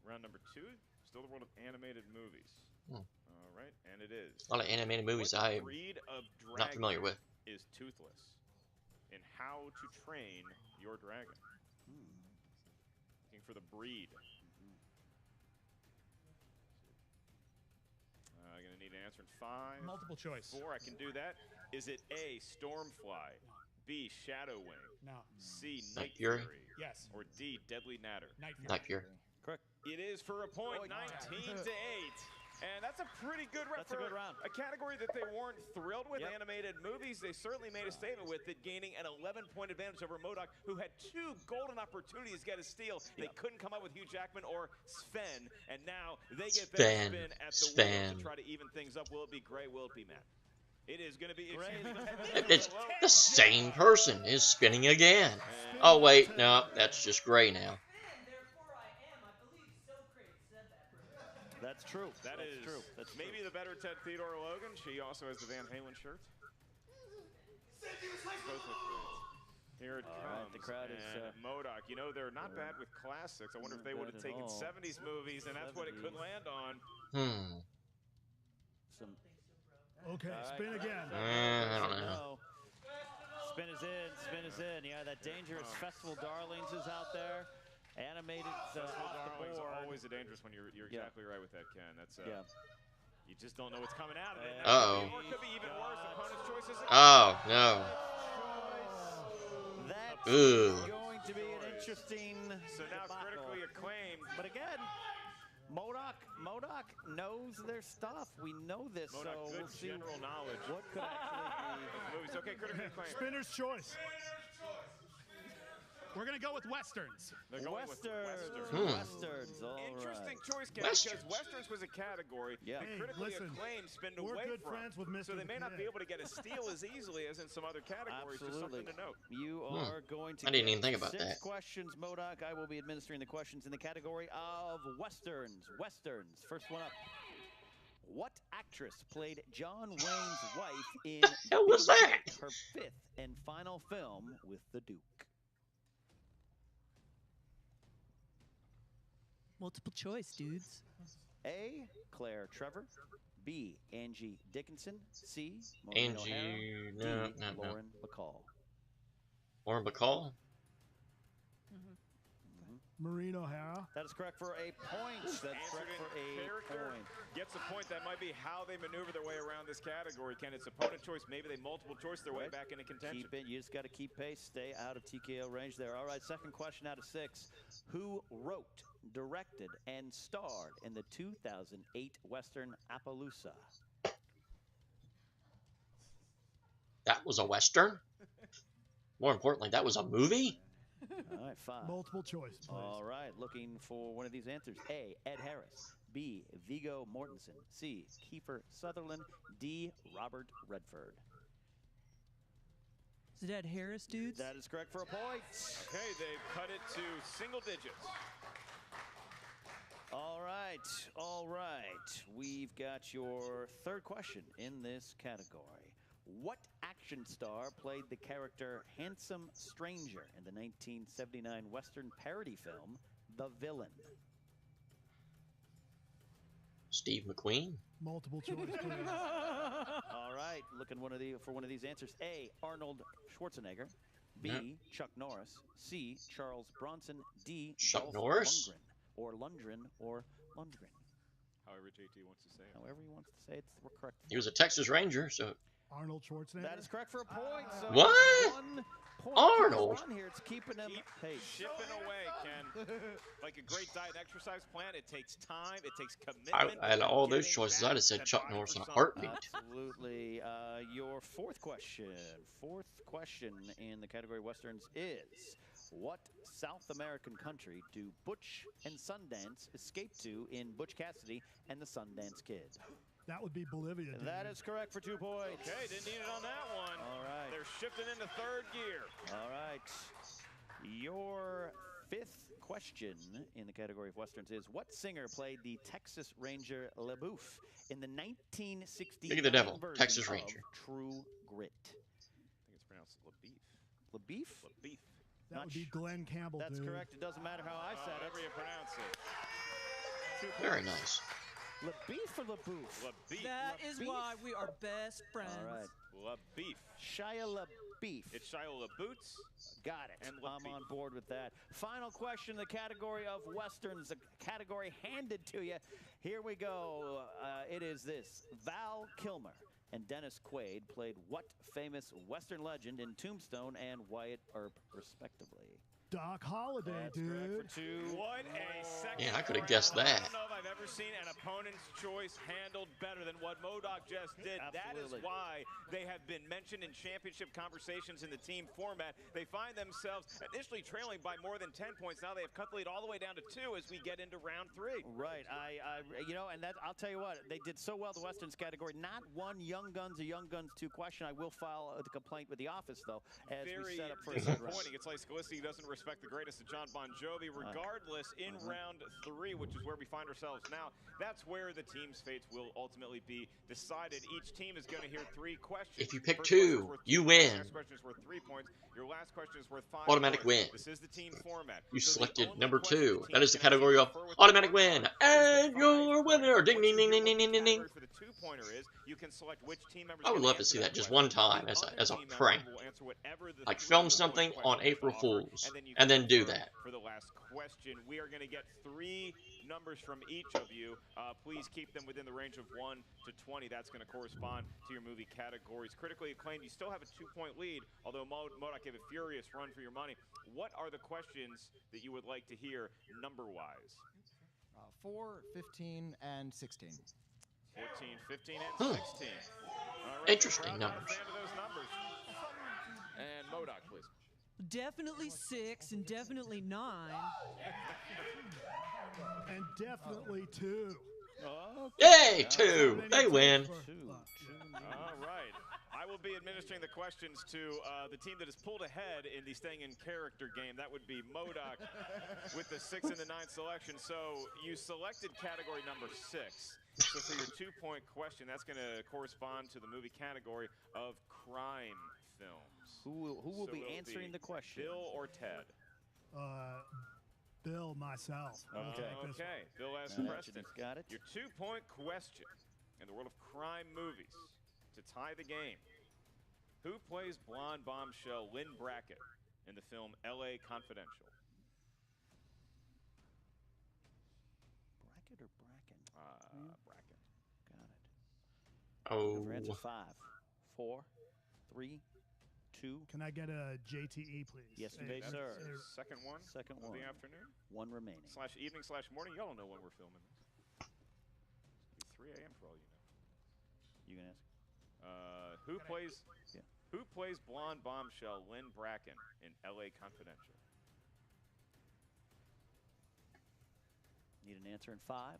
round number 2. Still the world of animated movies. Hmm. All right, and it is. A lot of animated movies What I'm breed of not familiar dragon with. is toothless? And how to train your dragon? Looking for the breed. Gonna need an answer in 5. Multiple choice. 4. I can do that. Is it A, Stormfly, B, Shadowwing, No. C, Night Night Fury? Fury, Yes. or D, Deadly Natter? Night Fury. Night Fury. Correct. It is for a point, Oh, 19 to 8. And that's a pretty good round. That's a good round. A category that they weren't thrilled with, Yep. animated movies. They certainly made a statement with it, gaining an 11-point advantage over Modok, who had 2 golden opportunities to get a steal. They couldn't come up with Hugh Jackman or Sven, and now they get their Sven. spin at the wheel Sven. to try to even things up. Will it be Gray? Will it be Matt? It is going to be Gray. It's the same person is spinning again. Oh wait, no, that's just Gray now. That's true. That That's is true. That's maybe the better Ted Theodore Logan. She also has the Van Halen shirt. Both look great. Here it All comes. right, the crowd is, and Modok. You know, they're not bad with classics. I wonder if they would have bad at taken all. 70s movies, and that's what it could 70s. land on. Some. Okay, All right. spin again. I don't know. No. Spin is in. Spin is in. Yeah, that dangerous Festival Darlings is out there. Animated off the Darling's board. always a dangerous one. You're Yeah. exactly right with that, Ken. That's Yeah. You just don't know what's coming out of it. And- Uh-oh. Or it could be even worse. Opponent's choices. Oh no. That's Ugh. going to be an interesting So now debacle. critically acclaimed. But again, Modok knows their stuff. We know this, Modok, so good we'll see general knowledge. what could actually be. Movies. Okay, critically acclaimed. Spinner's choice. We're gonna go with westerns. They're going with Westerns. Westerns. Westerns. All Interesting right. choice, Ken, Westerns. because Westerns was a category Yeah. that Hey, critically listen, acclaimed spinned we're away good from. friends with Mr. So they may not PA. be able to get a steal as easily as in some other categories. Just Absolutely. something to note. You are going to I didn't get even think about 6 that. questions, Modok. I will be administering the questions in the category of Westerns. Westerns. First one up. What actress played John Wayne's wife in hell was Big that? Hit, her 5th and final film with the Duke? Multiple choice, dudes. A. Claire Trevor. B. Angie Dickinson. C. Maureen O'Hara. Angie, D. no. Lauren Bacall. Lauren Bacall? Maureen O'Hara. That is correct for a point. That's correct Answered in for a character. point. Gets a point. That might be how they maneuver their way around this category, Ken. It's opponent choice. Maybe they multiple choice their way Right. back into contention. Keep it. You just got to keep pace. Stay out of TKO range there. All right, second question out of 6. Who wrote, directed, and starred in the 2008 Western Appaloosa? That was a Western? More importantly, that was a movie? All right, 5. Multiple choice, please. All right, looking for one of these answers. A. Ed Harris. B. Viggo Mortensen. C. Kiefer Sutherland. D. Robert Redford. Is it Ed Harris, dudes? That is correct for a point. Okay, they've cut it to single digits. All right, all right. We've got your third question in this category. What action star played the character Handsome Stranger in the 1979 Western parody film, The Villain? Steve McQueen. Multiple choice, please. All right, looking for one of these answers. A, Arnold Schwarzenegger. B, Yep. Chuck Norris. C, Charles Bronson. D, Chuck Dolph Norris? Lundgren. Or Lundgren, or Lundgren. However JT wants to say it. However he wants to say it, we're correct. He was a Texas Ranger, so Arnold Schwarzenegger. That is correct for a point. So What? it's 1 point. Arnold? Run here. It's keeping him Keep pace. shipping away, Ken. Like a great diet and exercise plan, it takes time, it takes commitment. out of all those Getting choices, back I'd have said that Chuck body Norris in a persona. heartbeat. Absolutely. Your fourth question in the category Westerns is, what South American country do Butch and Sundance escape to in Butch Cassidy and the Sundance Kid? That would be Bolivia. Dude. That is correct for 2 points. Okay, didn't need it on that one. All right. They're shifting into third gear. All right. Your fifth question in the category of Westerns is, what singer played the Texas Ranger LaBeouf in the 1969 Look at the devil, version Texas of Ranger. True Grit? I think it's pronounced LaBeef. LaBeef? LaBeef. That Not would be Glenn Campbell. That's dude. correct. It doesn't matter how I said However it. you pronounce it. 2 Very points. nice. LaBeef or LaBeouf? LaBeef. That is Beef. why we are best friends. All right. LaBeef. Shia LaBeef. It's Shia LaBoots. Got it. And I'm LaBeef. on board with that. Final question in the category of Westerns, a category handed to you. Here we go. It is this. Val Kilmer and Dennis Quaid played what famous Western legend in Tombstone and Wyatt Earp, respectively? Doc Holliday, That's dude. correct for 2. What a second. Man, I could have round. guessed that. I don't know if I've ever seen an opponent's choice handled better than what Modok just did. That is Absolutely. why they have been mentioned in championship conversations in the team format. They find themselves initially trailing by more than 10 points. Now they have cut the lead all the way down to 2 as we get into round 3. Right, and that I'll tell you what, they did so well the Westerns category. Not one Young Guns or Young Guns 2 question. I will file a complaint with the office though, as Very we set up for a third round. disappointing. It's like Scalisi doesn't respect the greatest of John Bon Jovi. Regardless, in round 3, which is where we find ourselves now, that's where the team's fates will ultimately be decided. Each team is going to hear 3 questions. If you pick First 2, question is worth 2 you points. win. Next question is worth 3 points. Your last question is worth 5 Automatic points. win. This is the team format. You So the selected only number question 2. the That team is the can category of confer with automatic the win. partner And is your 5. winner. Ding, What ding, you ding, do ding, with ding, the ding, ding. category for the 2-pointer is you can select which team members I would can love to answer see that just question. one time The as other a team member prank. will answer whatever the Like 3 film point something question on has to April offer, Fools, you and can then do confer that. for the last question. We are going to get 3 numbers from each of you. Please keep them within the range of 1 to 20. That's going to correspond to your movie categories. Critically acclaimed, you still have a 2-point lead, although Modok gave a furious run for your money. What are the questions that you would like to hear number-wise? 4, 15, and 16. 14, 15, and 16. All right, Interesting crowd, numbers. I'm a fan of those numbers. And Modok, please. Definitely 6 and definitely 9. And definitely 2. Yay, 2. They win. 2. All right. I will be administering the questions to the team that is pulled ahead in the staying in character game. That would be Modok with the 6 and the 9 selection. So you selected category number 6. So for your 2-point question, that's going to correspond to the movie category of crime films. Who will So be it'll answering the question? Bill or Ted? Bill, myself. I'll take this one. Okay, Bill as All right, Preston. Jim's got it. Your 2-point question in the world of crime movies to tie the game. Who plays blonde bombshell Lynn Brackett in the film L.A. Confidential? Bracket or Bracken? Brackett. Got it. Oh, Your answer 5, 4, 3, 2. Can I get a JTE, please? Yes, you Hey, may, That's sir. the second one Second of one. the afternoon. 1 remaining. / evening / morning. Y'all don't know when we're filming this. It's 3 a.m. for all you know. You can ask. Who plays blonde bombshell Lynn Bracken in L.A. Confidential? Need an answer in 5,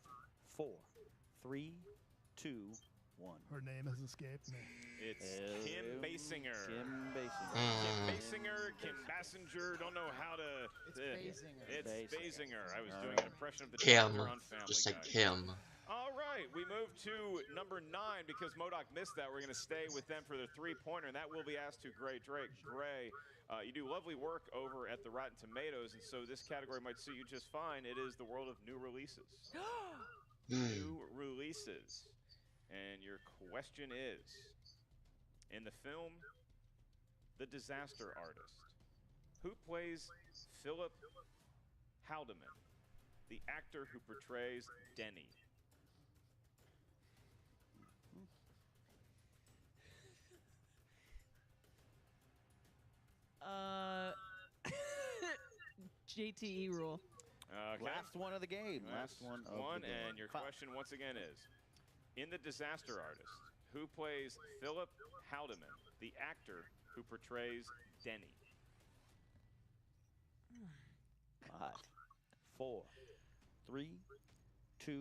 4, 3, 2, 1. Her name has escaped me. It's Kim Basinger. Kim Basinger. Kim Basinger, Kim Bassinger, don't know how to... It's Basinger. It's Basinger. I was doing an impression of the Kim, doctor on Family just like Guy. Kim. All right, we move to number 9 because Modok missed that. We're going to stay with them for the three-pointer, and that will be asked to Gray Drake. Gray, you do lovely work over at the Rotten Tomatoes, and so this category might suit you just fine. It is the world of new releases. New releases. And your question is, in the film The Disaster Artist, who plays Philip Haldeman, the actor who portrays Denny? JTE rule. Okay. Last one of the game. Last one of the game. And your question once again is, in The Disaster Artist, who plays Philip Haldeman, the actor who portrays Denny? 5, 4, 3, 2,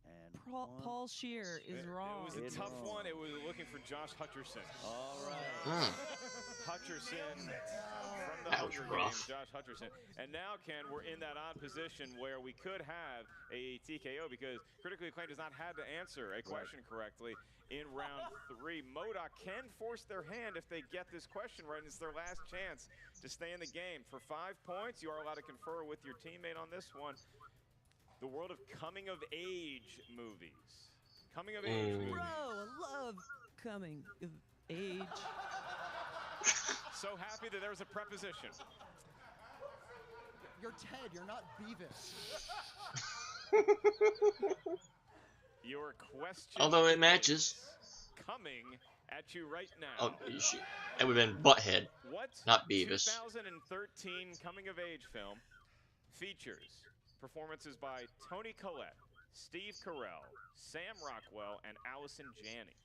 and 1. Paul Scheer is wrong. It was a tough one. It was looking for Josh Hutcherson. All right. Hutcherson from the That was Hunger rough. Games, Josh Hutcherson. And now, Ken, we're in that odd position where we could have a TKO because Critically Acclaimed has not had to answer a question correctly in round 3. Modok can force their hand if they get this question right, and it's their last chance to stay in the game. For 5 points, you are allowed to confer with your teammate on this one. The world of coming-of-age movies. Coming-of-age movies. Bro, I love coming of age. So happy that there's a preposition. You're Ted, you're not Beavis. Your question. Although it matches. is coming at you right now. Oh, that would have been Butthead, What not Beavis. 2013 coming-of-age film features performances by Toni Collette, Steve Carell, Sam Rockwell, and Allison Janney?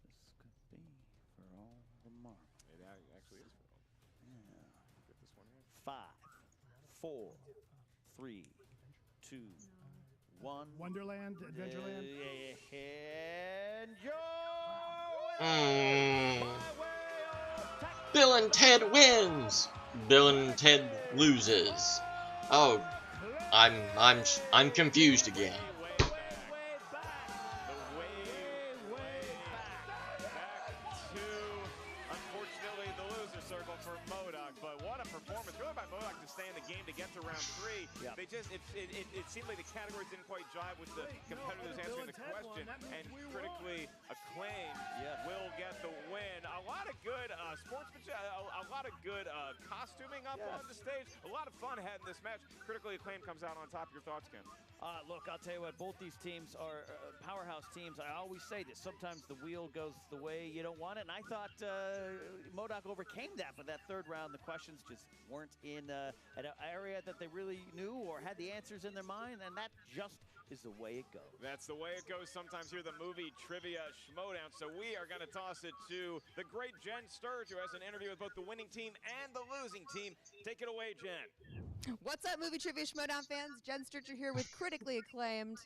This could be for all the marbles. It actually is for all. Yeah. Get this one here. 5, 4, 3, 2, 1. Wonderland, Adventureland. Enjoy! Bill and Ted wins. Bill and Ted loses. Oh, I'm confused again. Unfortunately, the loser circle for Modok, but what a performance really by Modok to stay in the game to get to round 3. Yep. They just it seemed like the categories didn't quite jive with the competitors answering the question, and Critically Acclaimed will get the win. A lot of good sportsmanship, a lot of good costuming up on the stage. A lot of fun had in this match. Critically Acclaimed comes out on top. Your thoughts, Ken? Look, I'll tell you what, both these teams are powerhouse teams. I always say this. Sometimes the wheel goes the way you don't want it, and I thought Modok overcame that, but that third round, the questions just weren't in an area that they really knew or had the answers in their mind, and that just is the way it goes. That's the way it goes sometimes here, the movie trivia Schmoedown. So we are going to toss it to the great Jen Sturge, who has an interview with both the winning team and the losing team. Take it away, Jen. What's up, movie trivia Schmoedown fans? Jen Sturger here with Critically Acclaimed.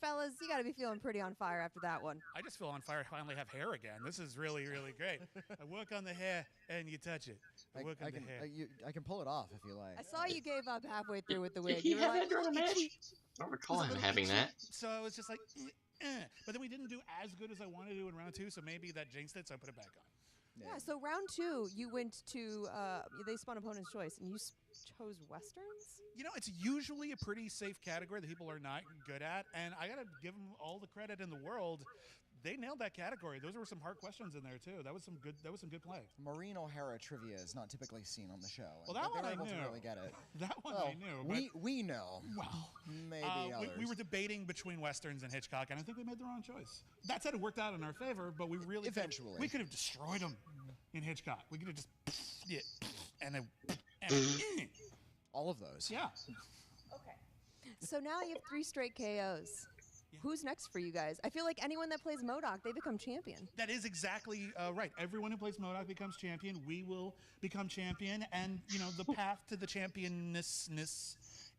Fellas, you gotta be feeling pretty on fire after that one. I just feel on fire. I finally have hair again. This is really, really great. I work on the hair and you touch it. I work on the hair. I can pull it off if you like. I saw you gave up halfway through with the Did wig. he You were have like, that during the match? I don't recall him having that. So I was just like, but then we didn't do as good as I wanted to do in round 2, so maybe that jinxed it, so I put it back on. yeah, so round 2, you went to, they spun opponent's choice, and you chose Westerns? You know, it's usually a pretty safe category that people are not good at, and I gotta give them all the credit in the world. They nailed that category. Those were some hard questions in there too. That was some good play. Maureen O'Hara trivia is not typically seen on the show. Well, that one they're I able knew. to really get it. That one Well, I knew. we know. Well, Maybe others. we were debating between Westerns and Hitchcock, and I think we made the wrong choice. That said, it worked out in our favor, but we really Eventually. we could have destroyed them in Hitchcock. We could have just and then All of those. yeah. Okay. So now you have 3 straight KOs. Yeah. Who's next for you guys? I feel like anyone that plays Modok, they become champion. That is exactly right. Everyone who plays Modok becomes champion. We will become champion, and you know the path to the championness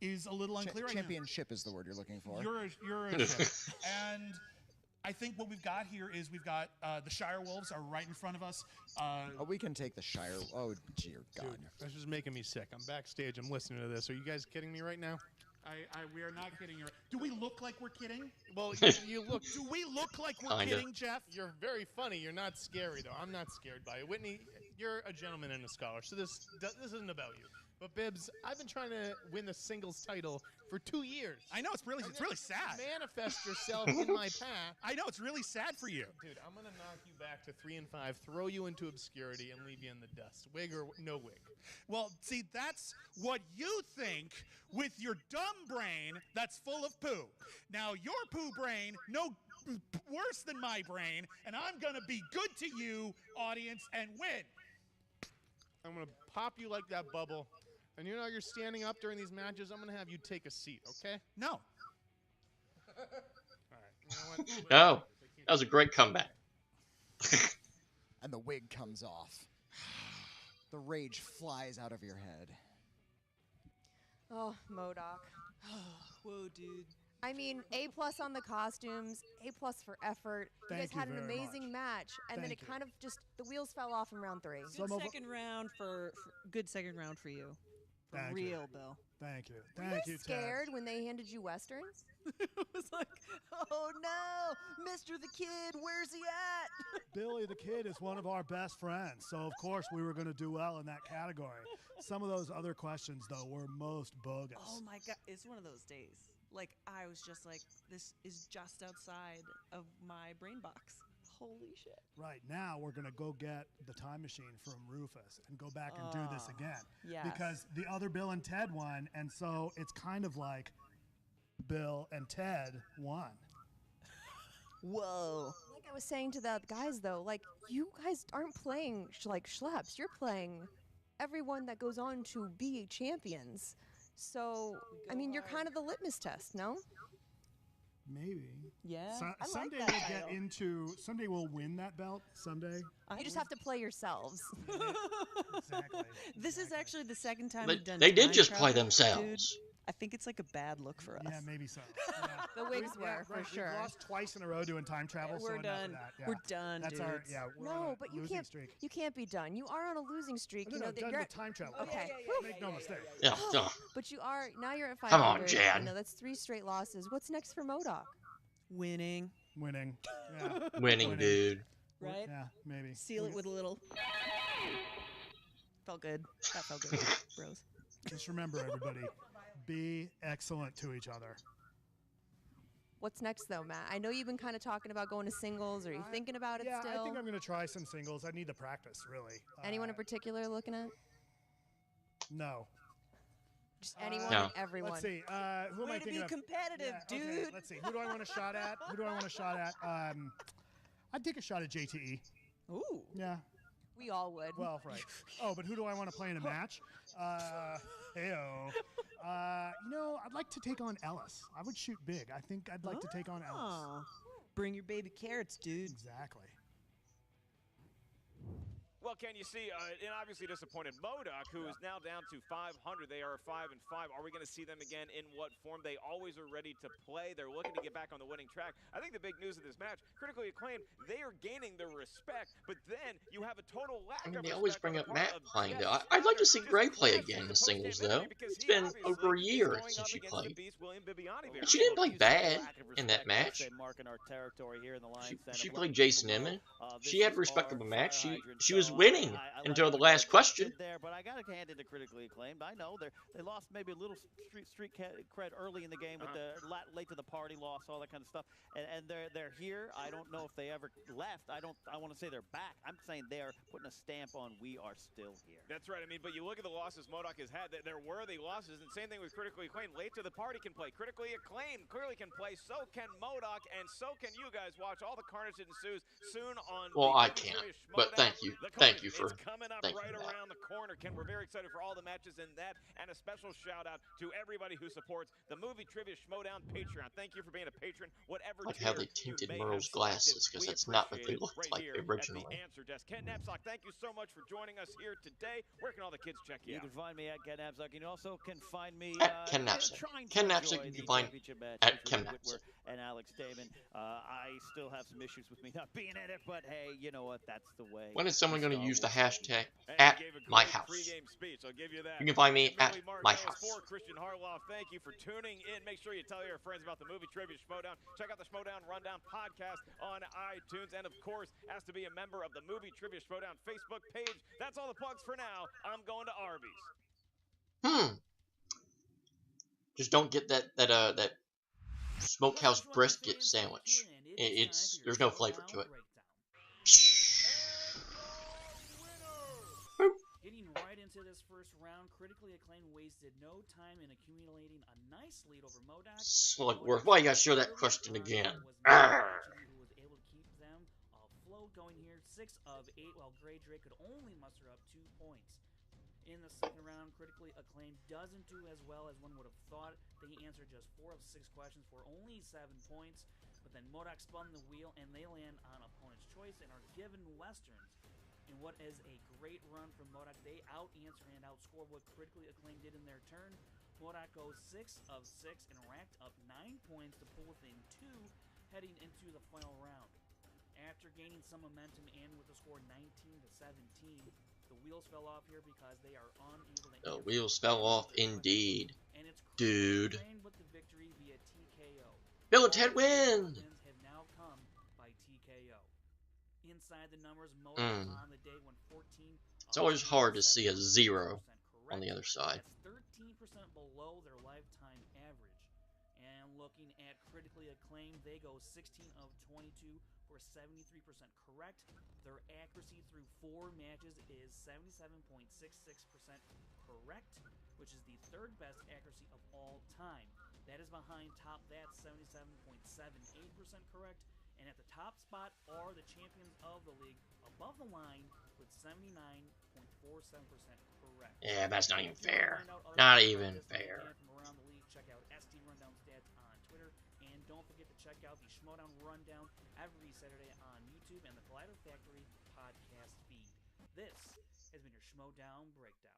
is a little unclear right now. Championship is the word you're looking for. You're a ship. And I think what we've got here is we've got the Shire Wolves are right in front of us. We can take the Shire. Oh, dear God. Dude, this is making me sick. I'm backstage. I'm listening to this. Are you guys kidding me right now? We are not kidding you. Do we look like we're kidding? Well, you look. Do we look like we're Kinda. kidding, Jeff? You're very funny. You're not scary, though. I'm not scared by it. Whitney, you're a gentleman and a scholar, so this isn't about you. But Bibbs, I've been trying to win the singles title for 2 years. I know, it's really sad. Manifest yourself in my path. I know, it's really sad for you. Dude, I'm going to knock you back to 3 and 5, throw you into obscurity, and leave you in the dust. Wig or no wig. Well, see, that's what you think with your dumb brain that's full of poo. Now, your poo brain, no worse than my brain, and I'm going to be good to you, audience, and win. I'm going to pop you like that bubble. And you know you're standing up during these matches, I'm going to have you take a seat, okay? No. All right. You know what? No, that was a great comeback. And the wig comes off. The rage flies out of your head. Oh, Modok. Whoa, dude. I mean, A+ on the costumes, A+ for effort. You guys Thank you had an very amazing match, and then Thank it you. kind of just the wheels fell off in round 3. Good Some of- second round for good second round for you. For Thank you. real, Bill. Thank you. Were Thank you you, scared Ted. when they handed you westerns? It was like, oh no, Mr. the Kid, where's he at? Billy the Kid is one of our best friends, so of course we were going to do well in that category. Some of those other questions, though, were most bogus. Oh my God, it's one of those days. Like, I was just like, this is just outside of my brain box. Holy shit. Right, now we're going to go get the time machine from Rufus and go back and do this again. Yes. Because the other Bill and Ted won, and so it's kind of like Bill and Ted won. Whoa. Like I was saying to the guys, though, like, you guys aren't playing like schleps. You're playing everyone that goes on to be champions. So, I mean, you're kind of the litmus test, no? Maybe. Yeah. So, I like someday that we'll get title. into. Someday we'll win that belt. Someday. You just have to play yourselves. Exactly. This is actually the second time But we've done they did time just play travel, themselves. Dude, I think it's like a bad look for us. Yeah, maybe so. Yeah. The wigs Yeah, were, for right, sure. We've lost twice in a row doing time travel. We're so enough of done. That. Yeah. We're done, That's dudes. our. Yeah. We're on No, a but you losing can't. Streak. You can't be done. You are on a losing streak. No, You no, know that done you're with time travel. Okay. Make no mistake. Yeah, yeah. But you are now. You're at 500. Come on, Jan. You know that's 3 straight losses. What's next for Modok? Winning, Winning. Yeah. Winning, dude. right? Yeah, maybe. Seal it with a little. Felt good. That felt good, bros. Just remember, everybody, be excellent to each other. What's next, though, Matt? I know you've been kind of talking about going to singles. Are you thinking about it Yeah, still? I think I'm going to try some singles. I need to practice, really. Anyone in particular looking at? No. Just anyone No. and everyone. Let's see. Who am Way I to thinking be of? competitive, Yeah, dude. okay, let's see. Who do I want a shot at? Who do I want a shot at? I'd take a shot at JTE. Ooh. Yeah. We all would. Well, right. Oh, but who do I want to play in a match? Heyo. You know, I'd like to take on Ellis. I would shoot big. I think I'd like to take on Ellis. Aw. Bring your baby carrots, dude. Exactly. Well, can you see an obviously disappointed Modok, who is now down to 500. They are 5 and 5. Are we going to see them again? In what form? They always are ready to play. They're looking to get back on the winning track. I think the big news of this match, critically acclaimed, they are gaining the respect, but then you have a total lack I mean, of they always respect bring on up the part Matt of playing, Jeff though. I'd like to see Just Gray play last again in week, singles, the though. post-game because It's he been obviously over a is year going since up she against the played. beast, William Bibiani there. She didn't play You see the bad lack of in that respect, match. they marking our territory here in the Lions Center. She We're played looking Jason below. Emmett. This She had is a respectable our match. fire She hydrant, was so winning I like until the what last they question. did there, but I got to hand it to critically acclaimed. I know they lost maybe a little street cred early in the game with the late to the party loss, all that kind of stuff, and they're here. I don't know if they ever left. I want to say they're back. I'm saying they're putting a stamp on we are still here. That's right. I mean, but you look at the losses Modok has had. There were worthy losses, and same thing with critically acclaimed. Late to the party can play. Critically acclaimed clearly can play. So can Modok, and so can you guys. Watch all the carnage that ensues soon on. Well, the I big can't, series but Schmoedown. thank you. The Thank thank you for It's coming up thanking right that. around the corner, Ken. We're very excited for all the matches in that, and a special shout out to everybody who supports the Movie Trivia Schmoedown Patreon. Thank you for being a patron, whatever I like how tier they you tinted may Merle's have selected. glasses because We that's not what they appreciate it looked right like here originally. at the answer desk. Ken Napzok, thank you so much for joining us here today. Where can all the kids check you You out? can find me at Ken Napzok. You also can find me At Ken Napzok. trying to Ken Napzok enjoy you can the find championship match at between Ken Whitwer Napzok. and Alex Damon. I still have some issues with me not being in it, but hey, you know what? That's the way. When is someone going to use the hashtag Hey, at you gave a my great house? pregame speech. I'll give you that. You can find me And at Millie Mark, my that was house. for Christian Harloff. Thank you for tuning in. Make sure you tell your friends about the Movie Trivia Schmoedown. Check out the Schmoedown Rundown podcast on iTunes. And of course, has to be a member of the Movie Trivia Schmoedown Facebook page. That's all the plugs for now. I'm going to Arby's. Just don't get that smokehouse brisket sandwich. There's no flavor to it. Getting right into this first round, Critically Acclaimed wasted no time in accumulating a nice lead over Modok. Slugworth, why you gotta show that question again? Who was able to keep them afloat going here 6 of 8, while Grey Drake could only muster up 2 points. In the second round, Critically Acclaimed doesn't do as well as one would have thought. They answered just 4 of 6 questions for only 7 points. But then Modok spun the wheel and they land on opponent's choice and are given Westerns. In what is a great run from Modok, they out-answer and outscore what Critically Acclaimed did in their turn. Modok goes 6 of 6 and racked up 9 points to pull within 2 heading into the final round. After gaining some momentum and with the score 19 to 17, the wheels fell off here because they are unable to. The wheels fell off indeed, And it's dude. with the victory via TKO. Bill and Ted win. Wins have now come by TKO. Inside the numbers, Modok on the day went 14. It's always hard to see a 0 on the other side. That's 13% below their lifetime average. And looking at Critically Acclaimed, they go 16 of 22 for 73% correct. Their accuracy through 4 matches is 77.66% correct, which is the 3rd best accuracy of all time. That is behind top that 77.78% correct. And at the top spot are the champions of the league above the line with 79.47% correct. Yeah, that's not even fair. Not even fair. From around the league, check out ST Rundown Stats on Twitter. And don't forget to check out the Schmoedown Rundown every Saturday on YouTube and the Collider Factory podcast feed. This has been your Schmoedown Breakdown.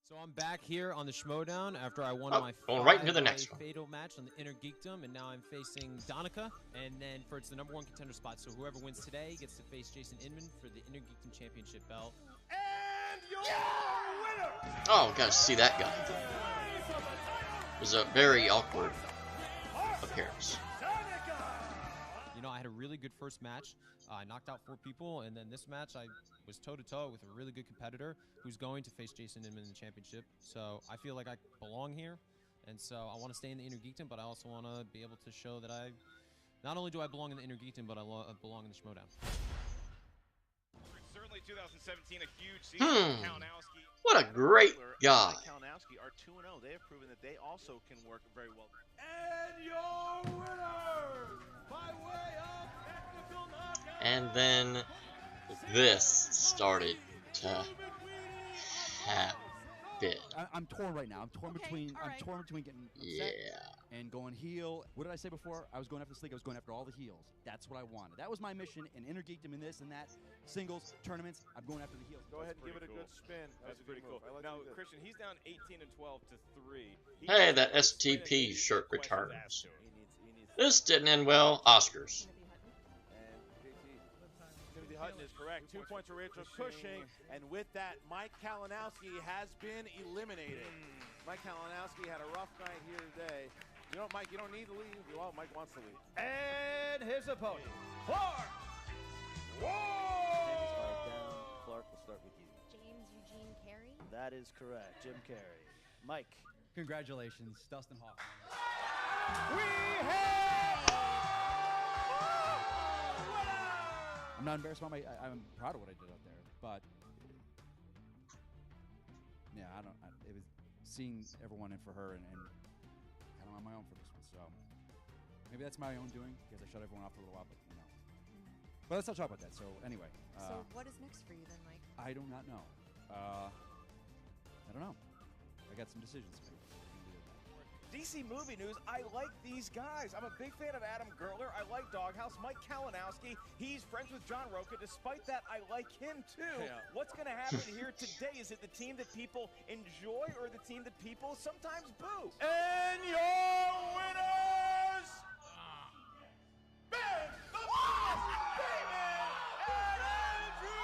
So I'm back here on the Schmoedown after I won my going right into the next one. fatal match on the Inner Geekdom, and now I'm facing Donica, and then it's the #1 contender spot. So whoever wins today gets to face Jason Inman for the Inner Geekdom Championship belt. And your winner! Oh, gotta see that guy. It was a very awkward appearance. You know, I had a really good first match. I knocked out 4 people, and then this match I was toe-to-toe with a really good competitor who's going to face Jason Inman in the championship. So I feel like I belong here, and so I want to stay in the Inner Geekdom, but I also want to be able to show that not only do I belong in the Inner Geekdom, but I belong in the Schmoedown. Certainly 2017, a huge season for Kalinowski. What a great guy. Kalinowski are 2-0. They have proven that they also can work very well. And your winner by way of technical knockout. And then this started to happen. I'm torn right now. I'm torn between getting upset Yeah. and going heel. What did I say before? I was going after this league. I was going after all the heels. That's what I wanted. That was my mission in Inner Geekdom, in this and that, singles, tournaments. I'm going after the heels. Go ahead and give it a good spin. That's pretty cool. Now, Christian, he's down 18 and 12 to 3. Hey, that STP shirt returns. This didn't end well. Oscars. Timothy Hutton is correct. 2 points for Rachel Cushing. And with that, Mike Kalinowski has been eliminated. Mike Kalinowski had a rough night here today. You know, Mike, you don't need to leave. Well, Mike wants to leave. And his opponent, Clark. Clark, we'll start with you. James Eugene Carey. That is correct, Jim Carey. Mike. Congratulations, Dustin Hoffman. I'm not embarrassed about I'm proud of what I did out there, but yeah, it was seeing everyone in for her and kind of on my own for this one. So maybe that's my own doing because I shut everyone off for a little while, but you know. But let's not talk about that. So anyway. So what is next for you then, Mike? I do not know. I don't know. I got some decisions to make. DC movie news, I like these guys. I'm a big fan of Adam Gertler. I like Doghouse. Mike Kalinowski, he's friends with John Roca. Despite that, I like him too. Yeah. What's going to happen here today? Is it the team that people enjoy or the team that people sometimes boo? And your winners, Ben the Boss Damon and Andrew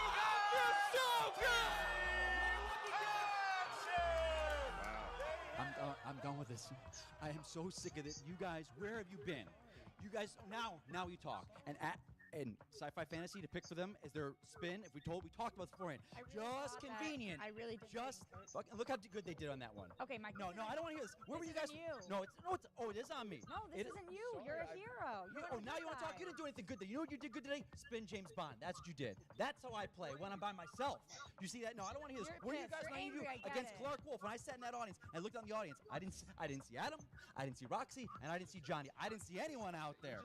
I'm done with this. I am so sick of it. You guys, where have you been? You guys, now you talk. And Sci-Fi Fantasy to pick for them is their spin. If we talked about this beforehand. Just convenient. I really Just look how good they did on that one. Okay, Mike. No, I don't want to hear this. Where were you guys? You. No, it is on me. No, this isn't you. You're a hero. Now you want to talk? You didn't do anything good today. You know what you did good today? Spin James Bond. That's what you did. That's how I play when I'm by myself. You see that? No, I don't want to hear this. You're Where are you pissed. guys You're angry. I get against it. Clark Wolf? When I sat in that audience and looked on the audience, I didn't see Adam, I didn't see Roxy, and I didn't see Johnny. I didn't see anyone out there.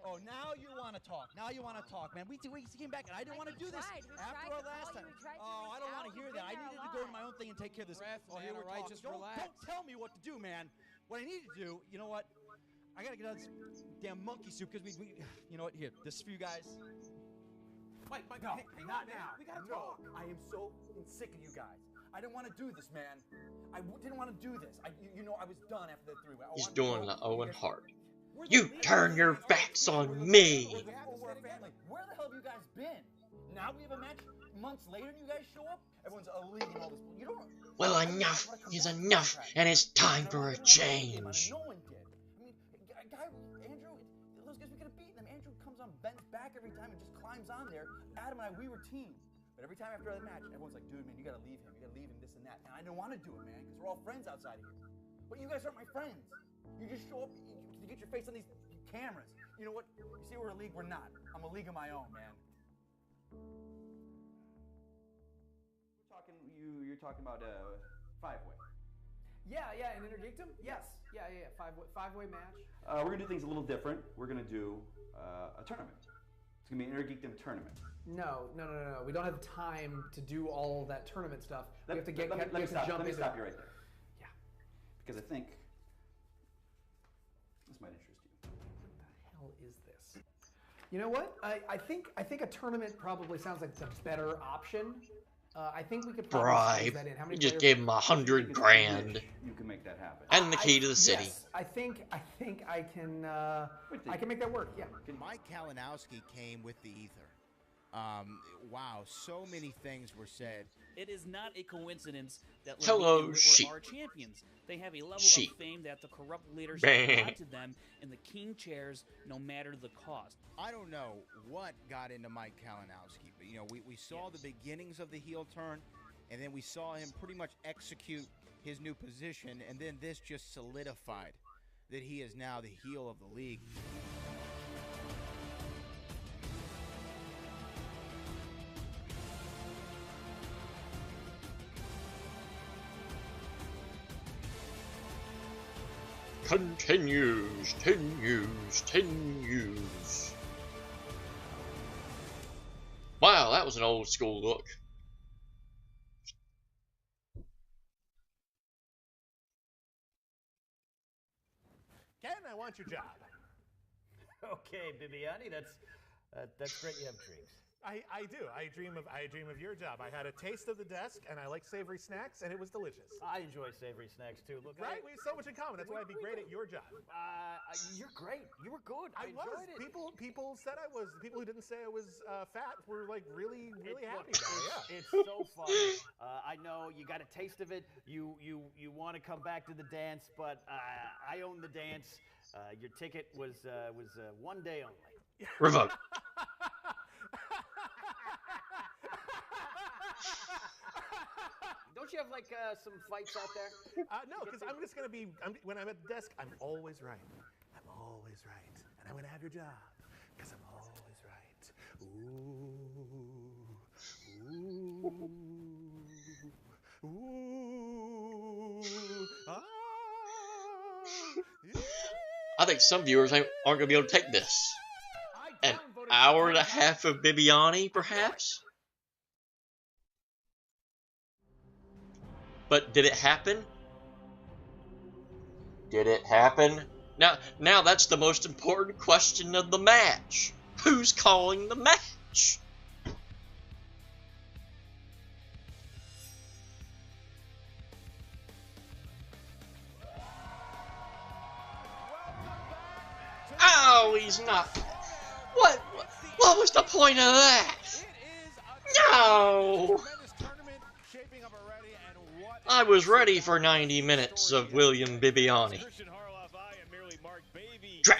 Oh, now you want to talk. Now you want to talk, man. We came back, and I didn't want to do this after our last time. Oh, I don't want to hear that. I needed to go to my own thing and take care of this. Oh, here we're talking. Don't tell me what to do, man. What I need to do, you know what? I got to get out of this damn monkey soup because we you know what? Here, this is for you guys. Mike, no, not now. We gotta talk. I am so sick of you guys. I didn't want to do this, man. I didn't want to do this. You know, I was done after the three-way. He's doing the Owen Hart. You turn your backs on me. We're a family. Where the hell have you guys been? Now we have a match months later and you guys show up? Everyone's a league and all this. You don't. Well, enough is enough, and it's time for a change. No one did. I mean, Andrew, those guys, we could have beaten them. Andrew comes on Ben's back every time and just climbs on there. Adam and I, we were team. But every time after the match, everyone's like, dude, man, you gotta leave him. You gotta leave him, this and that. And I didn't want to do it, man, because we're all friends outside of here. But you guys aren't my friends. You just show up to get your face on these cameras. You know what? You say we're a league, we're not. I'm a league of my own, man. You're talking about five-way. Yeah, and Intergeekdom? Yes. Yeah. Five-way match. We're gonna do things a little different. We're gonna do a tournament. It's gonna be an Intergeekdom tournament. No. We don't have time to do all that tournament stuff. We have to jump Let me into stop you it. right there. Yeah. Because I think this might interest you. What the hell is this? You know what? I think a tournament probably sounds like the better option. I think we could probably squeeze that in. How We many just players- gave him 100 grand. You can make that happen. And the key to the city. Yes, I think I can make that work. Yeah. Mike Kalinowski came with the ether. Wow, so many things were said. It is not a coincidence that Hello, Levine sheep. are champions. They have a level Sheep. of fame that the corrupt leadership Bang. brought to them in the king chairs, no matter the cost. I don't know what got into Mike Kalinowski, but we saw the beginnings of the heel turn, and then we saw him pretty much execute his new position, and then this just solidified that he is now the heel of the league. Continues. Wow, that was an old school look. Ken, I want your job. Okay, Bibiani, that's great. You have dreams. I do. I dream of your job. I had a taste of the desk, and I like savory snacks, and it was delicious. I enjoy savory snacks too. Look, Right? We have so much in common. That's why I'd be great at your job. You're great. You were good. I was. enjoyed it. People said I was. The people who didn't say I was fat were like really happy Look, about it. Yeah. It's so funny. I know you got a taste of it. You want to come back to the dance, but I own the dance. Your ticket was 1 day only. Revoke. Don't you have like some fights out there? No, because I'm just gonna be. When I'm at the desk, I'm always right. I'm always right, and I'm gonna have your job because I'm always right. I think some viewers aren't going to be able to take this. And hour and a half of Bibiani, perhaps? But did it happen? Did it happen? Now that's the most important question of the match. Who's calling the match? Oh, he's not. What was the point of that? No! I was ready for 90 minutes of William Bibiani. Drag.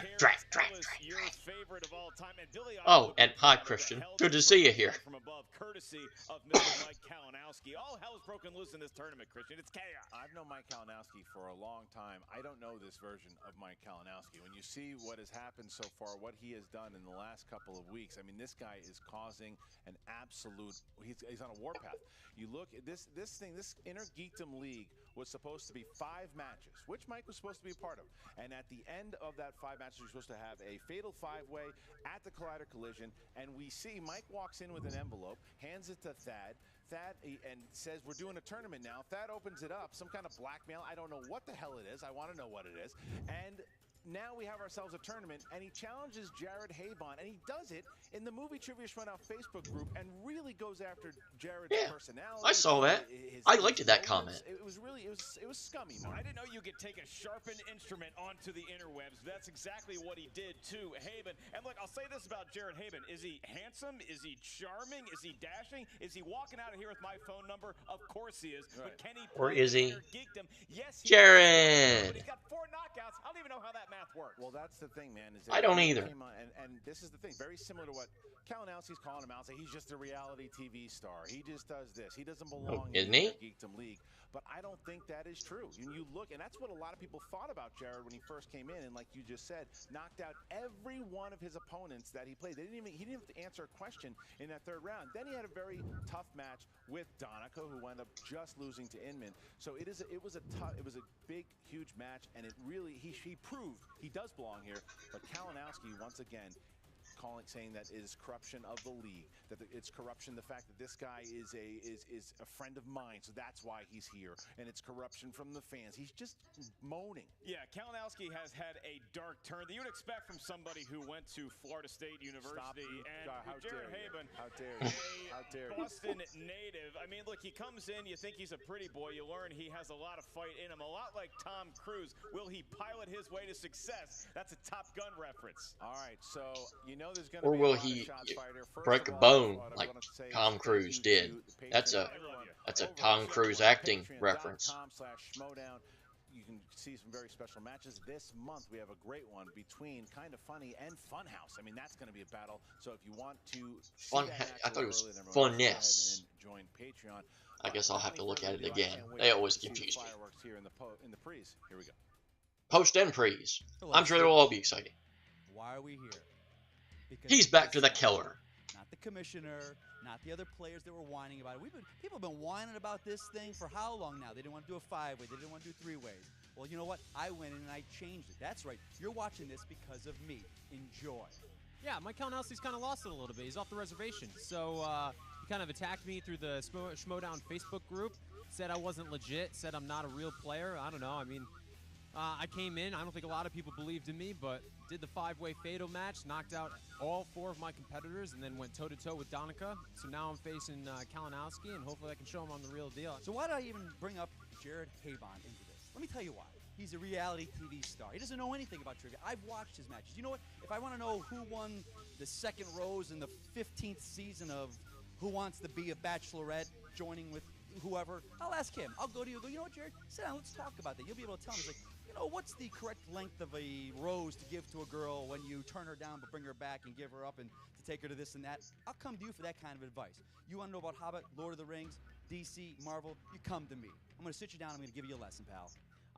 Oh, and hi, Christian. Good to see you here. From above, courtesy of Mr. Mike Kalinowski. All hell's broken loose in this tournament, Christian. It's chaos. I've known Mike Kalinowski for a long time. I don't know this version of Mike Kalinowski. When you see what has happened so far, what he has done in the last couple of weeks, I mean, this guy is causing an absolute. He's on a warpath. You look at this Inner Geekdom League was supposed to be 5 matches, which Mike was supposed to be a part of. And at the end of that 5 matches, you're supposed to have a fatal 5-way at the Collider Collision. And we see Mike walks in with an envelope, hands it to Thad. Thad and says, we're doing a tournament now. Thad opens it up, some kind of blackmail. I don't know what the hell it is. I want to know what it is. And now we have ourselves a tournament, and he challenges Jared Haibon, and he does it in the Movie Trivia Schmoedown Facebook group, and really goes after Jared's personality. I saw that. I liked that comment. It was scummy. I didn't know you could take a sharpened instrument onto the interwebs. That's exactly what he did to Haibon. And look, I'll say this about Jared Haibon. Is he handsome? Is he charming? Is he dashing? Is he walking out of here with my phone number? Of course he is. Right. But can he or is he? Yes, Jared! But he's got 4 knockouts. I don't even know how that math works. Well, that's the thing, man. Is I don't either. And this is the thing. Very similar to what Kalinowski's calling him out. Say he's just a reality TV star. He just does this. He doesn't belong in the Geekdom League. But I don't think that is true. You look, and that's what a lot of people thought about Jared when he first came in. And like you just said, knocked out every one of his opponents that he played. He didn't have to answer a question in that 3rd round. Then he had a very tough match with Donica, who wound up just losing to Inman. So it was a big, huge match, and it really he proved he does belong here. But Kalinowski once again saying that it is corruption of the league, that it's corruption, the fact that this guy is a friend of mine, so that's why he's here, and it's corruption from the fans. He's just moaning. Yeah, Kalinowski has had a dark turn that you would expect from somebody who went to Florida State University. How Jared dare Haibon, how dare you? How dare you? Boston native. I mean, look, he comes in, you think he's a pretty boy, you learn he has a lot of fight in him, a lot like Tom Cruise. Will he pilot his way to success? That's a Top Gun reference. All right, so you know there's going Or to be will he break a bone like Tom Cruise did? That's a Tom Cruise acting reference. Schmoedown. You can see some very special matches. This month we have a great one between Kind of Funny and Funhouse. I mean, that's going to be a battle. So if you want to I thought it was Funness. Join Patreon. I guess I'll have to look at it again. They always confuse me. Fireworks here in the pre's. Here we go. Post and pre's. I'm sure they'll all be exciting. Why are we here? Because he's back to the killer. Not the commissioner, not the other players that were whining about it. People have been whining about this thing for how long now? They didn't want to do a 5-way. They didn't want to do 3 ways. Well, you know what? I went in and I changed it. That's right. You're watching this because of me. Enjoy. Yeah, Mike Kalinowski's kind of lost it a little bit. He's off the reservation. So he kind of attacked me through the Schmoedown Facebook group, said I wasn't legit, said I'm not a real player. I don't know. I mean, I came in. I don't think a lot of people believed in me, but did the 5-way fatal match, knocked out all 4 of my competitors, and then went toe-to-toe with Donica. So now I'm facing Kalinowski, and hopefully I can show him I'm the real deal. So why did I even bring up Jared Haibon into this? Let me tell you why. He's a reality TV star. He doesn't know anything about trivia. I've watched his matches. You know what? If I want to know who won the 2nd rose in the 15th season of Who Wants to Be a Bachelorette, joining with whoever, I'll ask him. I'll go to you and go, you know what, Jared? Sit down, let's talk about that. You'll be able to tell me. He's like, you know, what's the correct length of a rose to give to a girl when you turn her down but bring her back and give her up and to take her to this and that? I'll come to you for that kind of advice. You want to know about Hobbit, Lord of the Rings, DC, Marvel? You come to me. I'm going to sit you down. I'm going to give you a lesson, pal.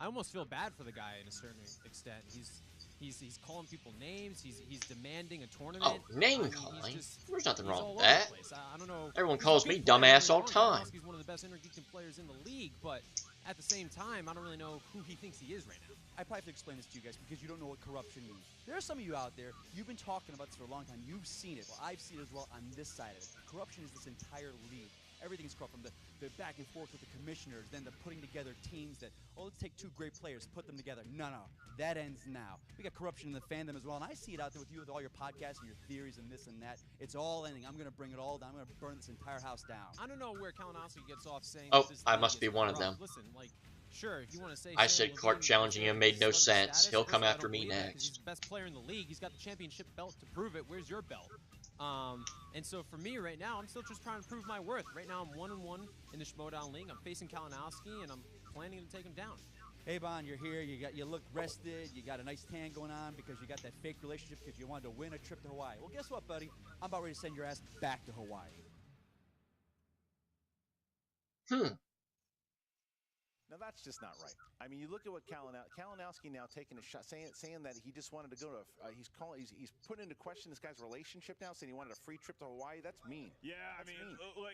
I almost feel bad for the guy in a certain extent. He's calling people names. He's demanding a tournament. Oh, name calling? There's nothing wrong with over that. the place. I don't know. Everyone calls me dumbass all the time. He's one of the best Inner Geekdom players in the league, but at the same time, I don't really know who he thinks he is right now. I probably have to explain this to you guys because you don't know what corruption means. There are some of you out there, you've been talking about this for a long time. You've seen it. Well, I've seen it as well on this side of it. Corruption is this entire league. Everything's corrupt, from the back and forth with the commissioners, then the putting together teams that, oh, let's take 2 great players, put them together. No, that ends now. We got corruption in the fandom as well, and I see it out there with you with all your podcasts and your theories and this and that. It's all ending. I'm going to bring it all down. I'm going to burn this entire house down. I don't know where Kalinowski gets off saying. Oh, I must be one of them. Listen, like, sure, if you want to say. I said Clark challenging him made no sense. He'll come after me next. He's the best player in the league. He's got the championship belt to prove it. Where's your belt? And so for me right now, I'm still just trying to prove my worth. Right now, I'm 1-1 in the Schmoedown League. I'm facing Kalinowski, and I'm planning to take him down. Haibon, you're here. You look rested. You got a nice tan going on because you got that fake relationship because you wanted to win a trip to Hawaii. Well, guess what, buddy? I'm about ready to send your ass back to Hawaii. Now that's just not right. I mean, you look at what Kalinowski now taking a shot, saying that he just wanted to go to. He's putting into question this guy's relationship now, saying he wanted a free trip to Hawaii. That's mean. Yeah, I mean, look,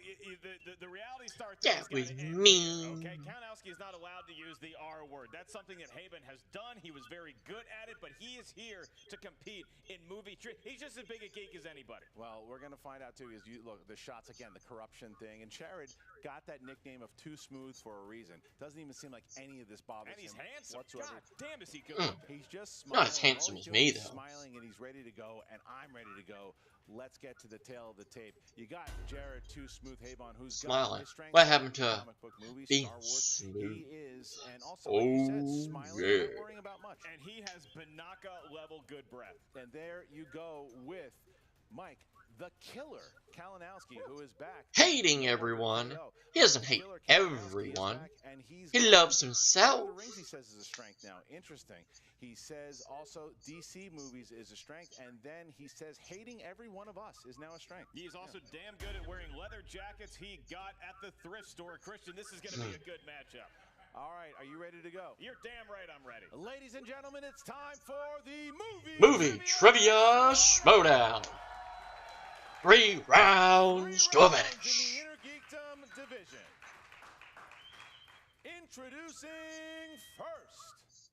the reality starts. That was mean. Okay, Kalinowski is not allowed to use the R word. That's something that Haibon has done. He was very good at it, but he is here to compete in movie. He's just as big a geek as anybody. Well, we're gonna find out too. Is you look the shots again, the corruption thing, and Jared got that nickname of Too Smooth for a reason. Doesn't even seem like any of this bothers him. And he's handsome. Whatsoever. God damn, is he good? He's just smiling. Not as handsome as me, though. Smiling, and he's ready to go, and I'm ready to go. Let's get to the tail of the tape. You got Jared Too Smooth Haibon, who's smiling. His strength What happened to comic book movies, being Star Wars. smooth? He is, and also like you said, smiling, yeah. not worrying about much. And he has Banaka level good breath. And there you go with Mike, the killer Kalinowski, who is back. Hating everyone. He doesn't hate everyone. He loves himself. The rings he says is a strength now. Interesting. He says also DC movies is a strength, and then he says hating every one of us is now a strength. He's also damn good at wearing leather jackets he got at the thrift store. Christian, this is going to be a good matchup. All right, are you ready to go? You're damn right I'm ready. Ladies and gentlemen, it's time for the Movie Trivia Schmoedown. 3 rounds to a finish. In the Inner Geekdom division. Introducing first.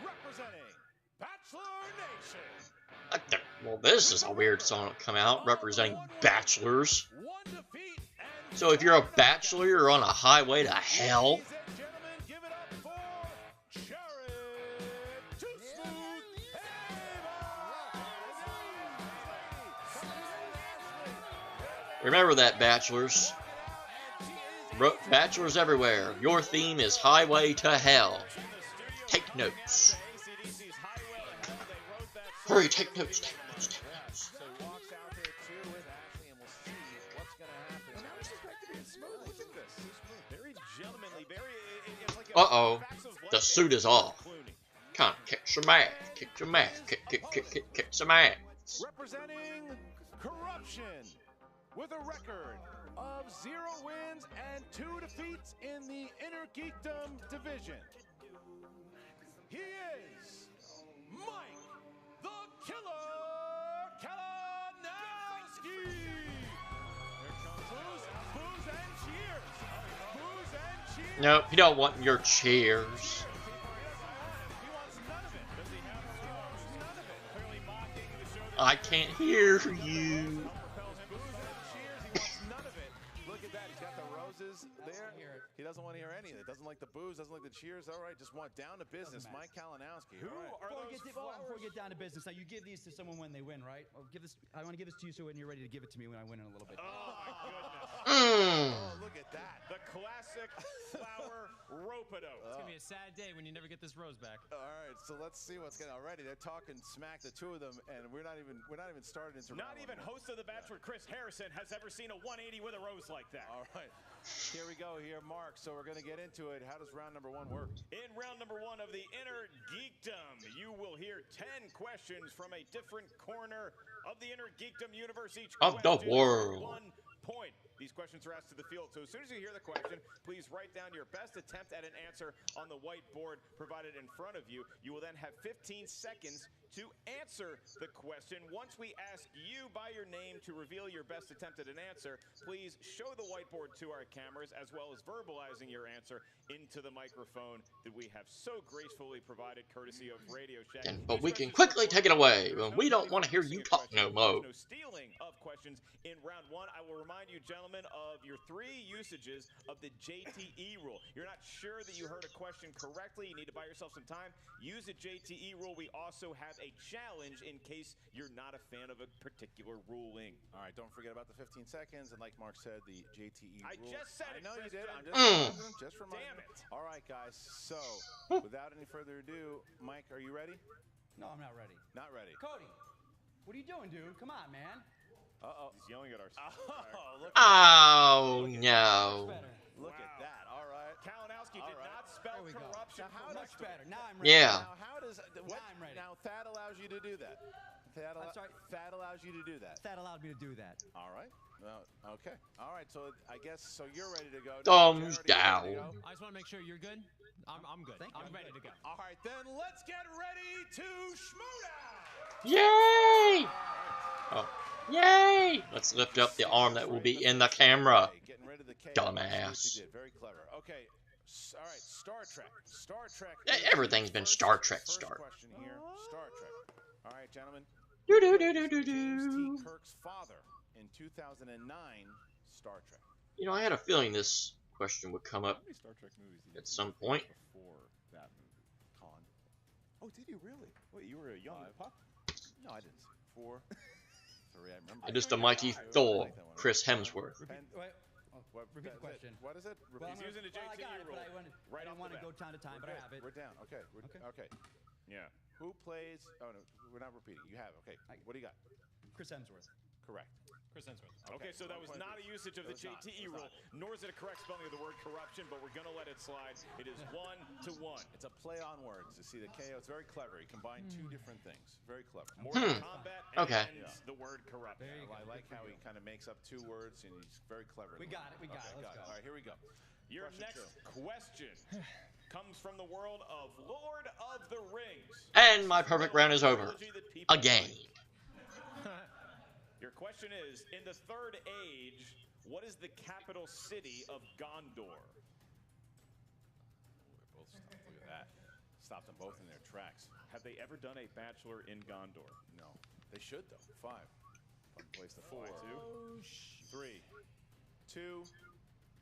Representing Bachelor Nation. Well, this is a weird song to come out, representing bachelors. So if you're a bachelor, you're on a highway to hell. Remember that, bachelors. Bachelors everywhere. Your theme is Highway to Hell. Take notes. Hurry, take notes, take notes, take notes. Uh-oh. The suit is off. Come on, kick some ass. Kick some ass. Kick some ass. Representing Corruption, with a record of 0 wins and 2 defeats in the Inner Geekdom division. He is Mike the Killer Kalinowski. Booze and cheers. Booze and cheers. Nope, you don't want your cheers. I can't hear you. He doesn't want to hear any of it. Doesn't like the booze, doesn't like the cheers. All right, just want down to business. Mike Kalinowski. Who are before we get down to business, now you give these to someone when they win, right? Well, I want to give this to you so when you're ready to give it to me when I win in a little bit. Oh my goodness. Oh, look at that. The classic flower rope-a-dope. It's gonna be a sad day when you never get this rose back. All right, so let's see what's going on. Already they're talking smack, the two of them, and we're not even started into Not even host of The Bachelor Chris Harrison has ever seen a 180 with a rose like that. All right. Here we go here, Mark. So we're going to get into it. How does round number 1 work? In round number 1 of the Inner Geekdom, you will hear 10 questions from a different corner of the Inner Geekdom universe. Each of the world. 1 point. These questions are asked to the field, so as soon as you hear the question, please write down your best attempt at an answer on the whiteboard provided in front of you. You will then have 15 seconds to answer the question. Once we ask you by your name to reveal your best attempt at an answer, please show the whiteboard to our cameras, as well as verbalizing your answer into the microphone that we have so gracefully provided courtesy of Radio Shack. But we can quickly take it away when we don't want to hear you talk no more. No stealing of questions in round one. I will remind you, gentlemen, of your 3 usages of the JTE rule. You're not sure that you heard a question correctly. You need to buy yourself some time. Use the JTE rule. We also have a challenge in case you're not a fan of a particular ruling. All right, don't forget about the 15 seconds. And like Mark said, the JTE rule. I just said it. I know you did. I'm just reminding Damn it. All right, guys. So, without any further ado, Mike, are you ready? No, I'm not ready. Not ready. Cody, what are you doing, dude? Come on, man. Uh-oh. He's yelling at our look. Oh, no. Look at that. All right. Kalinowski did not spell corruption. Now, how much better. Now I'm ready. Yeah. Now, how does what, I'm ready. Now, Thad allows you to do that. I'm sorry. Thad allows you to do that. That allowed me to do that. All right. Well, okay. All right. So I guess you're ready to go. Thumbs down. I just want to make sure you're good. I'm good. I'm ready to go. All right, then let's get ready to Schmoedown. Yay! Oh, yay! Let's lift up the arm that will be in the camera. Dumbass. Very clever. Okay. All right. Star Trek. Star Trek. Everything's been Star Trek. Star. Question here. Star Trek. All right, gentlemen. Do. James T. Kirk's father in 2009 Star Trek. You know, I had a feeling this question would come up How many Star Trek movies did you at some point. before that movie? Con. Oh, did you really? Wait, you were a young pup? No, I didn't. 4, 3. I remember. Just the mighty Thor, Chris Hemsworth. Repeat the question. What is it? Well, He's using the I JTE got it, rule. but I didn't want to go time to time, but I have it. We're down. Okay. Okay. Yeah. Who plays? Oh no, we're not repeating. You have. Okay. What do you got? Chris Hemsworth. Correct. Chris Hemsworth. Okay, so that was not a usage of the JTE rule, nor is it a correct spelling of the word corruption, but we're going to let it slide. It is 1-1. It's a play on words. You see the KO. It's very clever. He combined 2 different things. Very clever. Mortal Kombat and Okay. the word corrupt. I like how he kind of makes up 2 words, and he's very clever. We got it. We got it. Let's go. All right, here we go. Your next question comes from the world of Lord of the Rings. And my perfect round is over. Again. Your question is, in the Third Age, what is the capital city of Gondor? We're both stopped. Look at that. Stopped them both in their tracks. Have they ever done a bachelor in Gondor? No. They should, though. 5. Fun place to 4. 3, 2,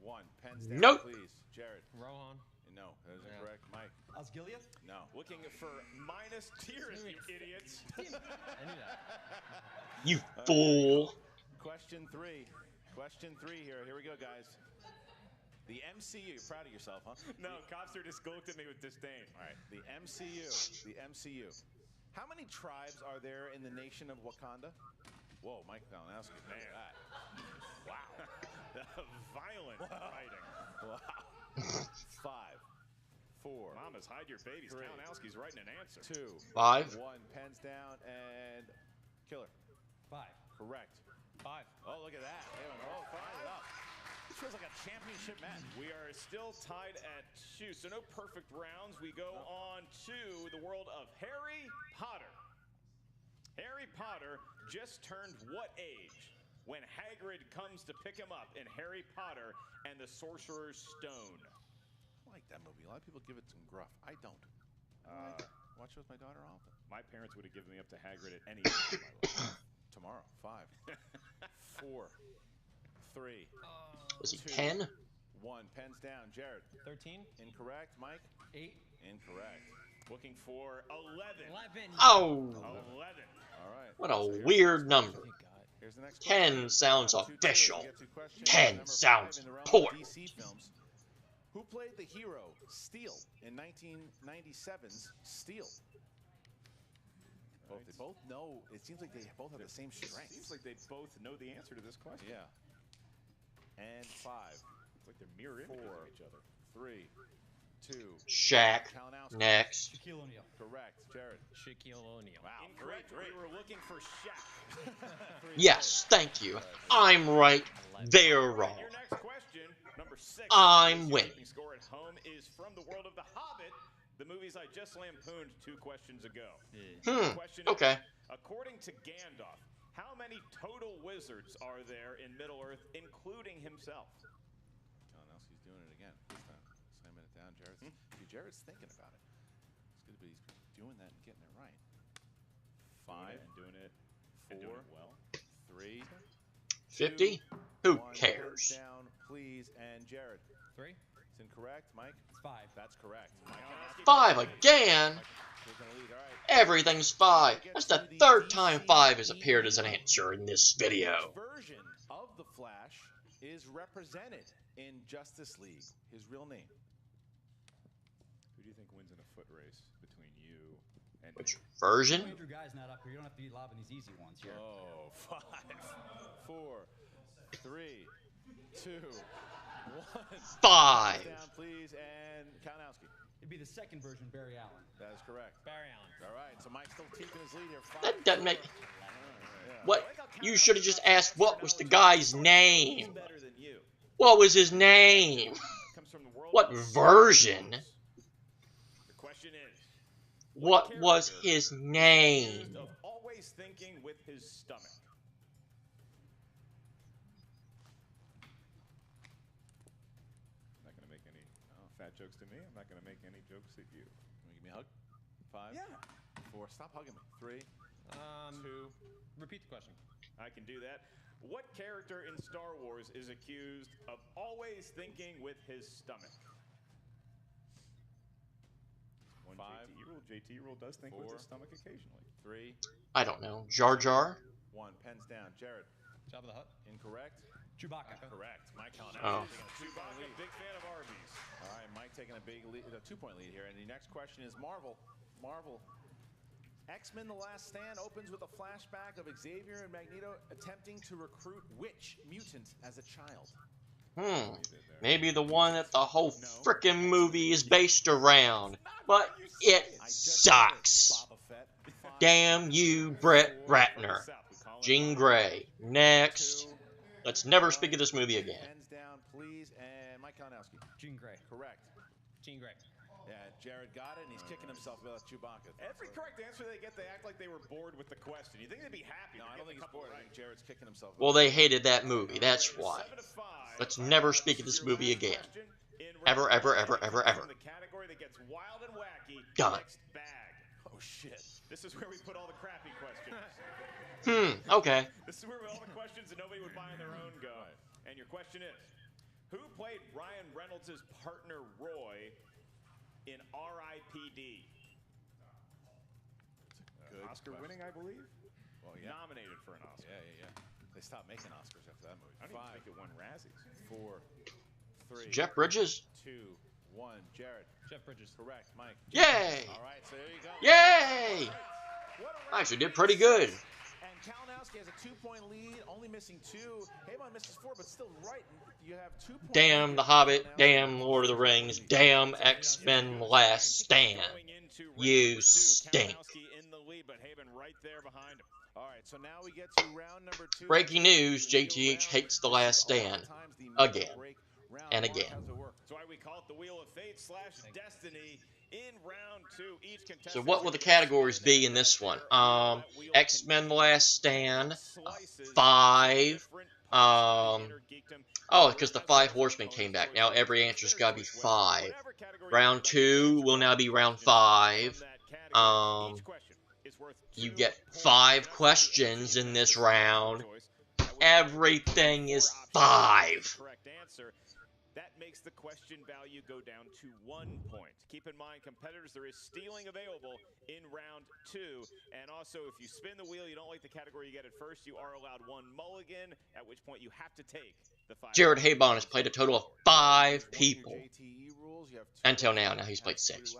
1. Pens down, Nope. please. Jared. Rohan. No, that isn't correct. Mike. Osgiliath? No. Looking for minus tiers, you idiots. I knew that. You fool. Question 3. Question 3 here. Here we go, guys. The MCU. You're proud of yourself, huh? No, Copster just looked at me with disdain. All right. The MCU. The MCU. How many tribes are there in the nation of Wakanda? Whoa, Mike Kalinowski. Man. That. Wow. Violent fighting. Wow. 5, 4. Mamas, hide your babies. 3, Kalinowski's writing an answer. 2, 5. 1. Pens down and Killer. 5. Correct. 5. Oh, look at that. Oh, 5 it up. This feels like a championship match. We are still tied at 2, so no perfect rounds. We go on to the world of Harry Potter. Harry Potter just turned what age when Hagrid comes to pick him up in Harry Potter and the Sorcerer's Stone? I like that movie. A lot of people give it some gruff. I don't. Watch it with my daughter often. My parents would have given me up to Hagrid at any time in my life. Tomorrow. 5, 4, 3. Was he 2, 10? 1. Pens down. Jared. 13. Incorrect. Mike. 8. Incorrect. Looking for 11. 11. Oh. 11. All right. What a weird number. Here's the next 10 sounds 2-2. official. We get 2 questions. 10 Number 5 sounds in the realm of poor. DC films. Who played the hero Steel in 1997's Steel? They both know. It seems like they both have the same strength. Seems like they both know the answer to this question. Yeah. And 5. It's like they're mirror 4, images of each other. 3, Shaq. Next. Shaquille O'Neal. Correct, Jared. Shaquille O'Neal. Wow, incorrect. We were looking for Shaq. Yes, thank you. I'm right. They're wrong. Your next question, number 6. I'm winning. Keeping score at home is from the world of The Hobbit, the movies I just lampooned 2 questions ago. Question Okay. is, according to Gandalf, how many total wizards are there in Middle-earth, including himself? Kalinowski's doing it again. This time, slamming it down. Jared's thinking about it. It's good, but he's doing that and getting it right. 5. And doing it 4. well. 3. 50? Who 1. cares? Hands down, please. And Jared. 3. It's incorrect, Mike. It's 5. That's correct. Mike Kalinowski. 5 again? Taking the lead. All right. Everything's 5. That's the 3rd time 5 has appeared as an answer in this video. Which version of the Flash is represented in Justice League? His real name. Who do you think wins in a foot race between you and Which version? Andrew Guy's not up here. You don't have to be lobbing these easy ones here. Oh, 5, 4, 3, 2, 1. 5. Down, please, and Kalinowski. It'd be the second version, Barry Allen. That is correct. Barry Allen. All right, so Mike's still keeping his lead here. 5, That doesn't make... 4. Yeah. What? You should have just asked what was the guy's name. better than you? What was his name? Comes from the world What of version? The question is, What was his name? of always thinking with his stomach? I'm not gonna make any fat jokes to me. I'm not gonna make any jokes at you. Can you give me a hug? 5. Yeah. 4. Stop hugging me. 3. 2. Repeat the question. I can do that. What character in Star Wars is accused of always thinking with his stomach? 1 5. JT rule. JT rule does think with 4. his stomach occasionally. 3. I don't know. Jar Jar? 1. Pens down. Jared. Jabba the Hutt. Incorrect. Chewbacca. Correct. Mike Kalinowski Oh. taking a 2-point lead. Big fan of Arby's. All right, Mike taking a big lead, a 2-point lead here. And the next question is Marvel. X-Men: The Last Stand opens with a flashback of Xavier and Magneto attempting to recruit which mutant as a child? Maybe the one that the whole frickin' movie is based around. But it sucks. Damn you, Brett Ratner. Jean Grey. Next. Let's never speak of this movie again. Hands down, please. And Mike Kalinowski. Jean Grey. Correct. Jean Grey. Yeah, Jared got it, and he's kicking himself about Chewbacca. Every correct answer they get, they act like they were bored with the question. You think they'd be happy? No, I don't think he's bored. I think Jared's kicking himself. Well, they hated that movie. That's why. Let's never speak of this movie again. Ever, ever, ever, ever, ever. The category that gets wild and wacky. Done. Next bag. Oh shit. This is where we put all the crappy questions. Okay. This is where all the questions that nobody would buy on their own go. And your question is, who played Ryan Reynolds' partner Roy in R.I.P.D.? Good Oscar question. winning, I believe. Well, yeah. Nominated for an Oscar. Yeah. They stopped making Oscars after that movie. I don't even think it won Razzies. 4, 3. Jeff Bridges? 2, 1. Jared. Jeff Bridges. Correct. Mike. Yay! All right, so there you go. Yay! I actually did pretty good. And Kalinowski has a 2-point lead, only missing 2. Haibon misses 4, but still right. You have 2 points. Damn The Hobbit, damn Lord of the Rings, damn X-Men Last Stand. You stink. In the lead, but Haibon right there behind him. All right, so now we get to round number 2. Breaking news, JTH hates The Last Stand. Again. And again. That's why we call it the Wheel of Fate / Destiny. In round 2, each contestant. So what will the categories be in this one? X-Men The Last Stand, 5, oh, because the 5 Horsemen came back. Now every answer's got to be 5. Round 2 will now be round 5. You get 5 questions in this round. Everything is 5. Correct answer. That makes the question value go down to 1 point. Keep in mind, competitors, there is stealing available in round 2. And also, if you spin the wheel, you don't like the category you get at first, you are allowed 1 mulligan, at which point you have to take the 5. Jared Haibon has played a total of 5 people. Until now. Now he's played 6.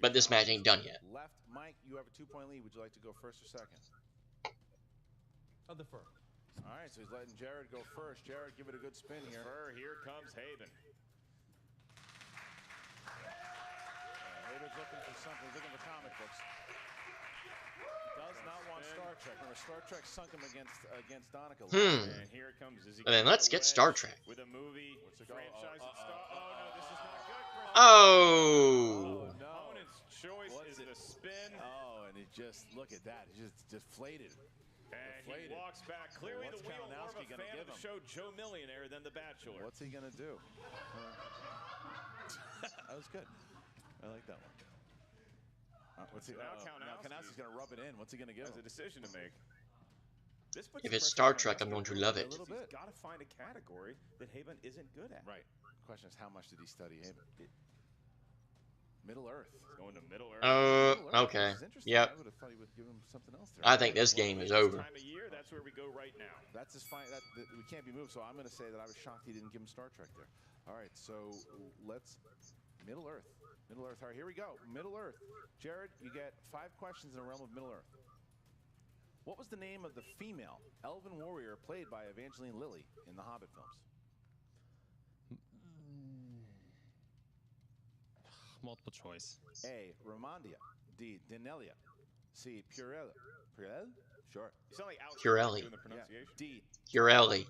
But this match ain't done yet. Left, Mike, you have a 2-point lead. Would you like to go first or second? Of the first. All right, so he's letting Jared go first. Jared, give it a good spin here. Here comes Haibon. Haibon's looking for something. He's looking for comic books. Does not want Star Trek. Remember, Star Trek sunk him against Donica. And here it comes. Is he And then let's get Star Trek. with a movie franchise and Star. Oh no, this is not good. Oh. No. Opponent's choice is the spin. Oh, and he just look at that. He just deflated. And he walks back. Clearly the wheel more of a fan of the show Joe Millionaire than The Bachelor. What's he gonna do? That was good. I like that one. What's he? Now Kalinowski's gonna rub it in. What's he gonna give? Has a decision to make. This puts If the it's pressure Star on Trek, I'm going to love it. He's got to find a category that Haibon isn't good at. Right. The question is, how much did he study Haibon? Middle Earth. He's going to Middle Earth. Okay. Yep. I would have thought he would give him something else there. I think this game is over. Time of year, that's where we go right now. That's his fine. We can't be moved. So I'm going to say that I was shocked he didn't give him Star Trek there. All right. So let's Middle Earth. Middle Earth. All right. Here we go. Middle Earth. Jared, you get 5 questions in the realm of Middle Earth. What was the name of the female elven warrior played by Evangeline Lilly in the Hobbit films? Multiple choice. A. Ramondia. D. Denelia. C. Purella. Purell? Sure. You sound like Alex Purelli. doing the pronunciation. D. Purelli.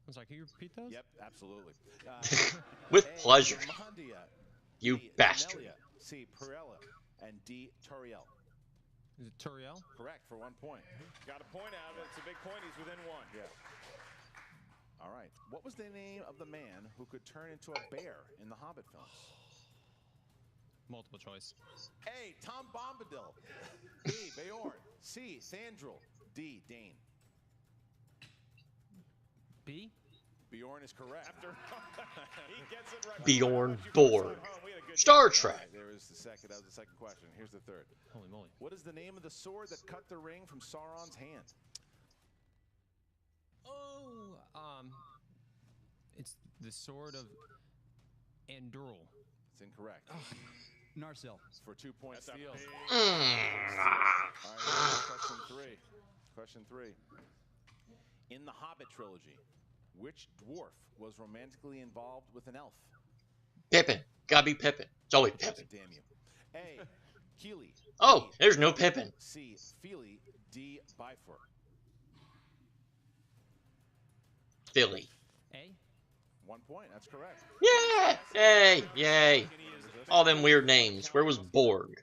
I'm sorry, can you repeat those? Yep, absolutely. With A. pleasure. Ramondia. You D. bastard. Denelia. C. Purella. And D. Turiel. Is it Turiel? Correct for 1 point. Got a point out of it. It's a big point. He's within 1. Yeah. All right. What was the name of the man who could turn into a bear in the Hobbit films? Multiple choice. A. Tom Bombadil. B. Beorn. C. Thandril. D. Dane. B? Bjorn is correct. After he gets it right. Bjorn Borg. Star Trek. Right, there was the second. That was the second question. Here's the third. Holy moly. What is the name of the sword that cut the ring from Sauron's hand? Oh, it's the sword of Anduril. It's incorrect. Narsil. For 2 points, steal. Mm. All right, question 3. Question 3. In the Hobbit trilogy, which dwarf was romantically involved with an elf? Pippin. Gotta be Pippin. It's always Yes, Pippin. damn you. A. Keely. Oh, B. there's no Pippin. C. Feely. D. Bifur. Philly. A? 1 point. That's correct. Yeah! Yay! Yay! All them weird names. Where was Borg?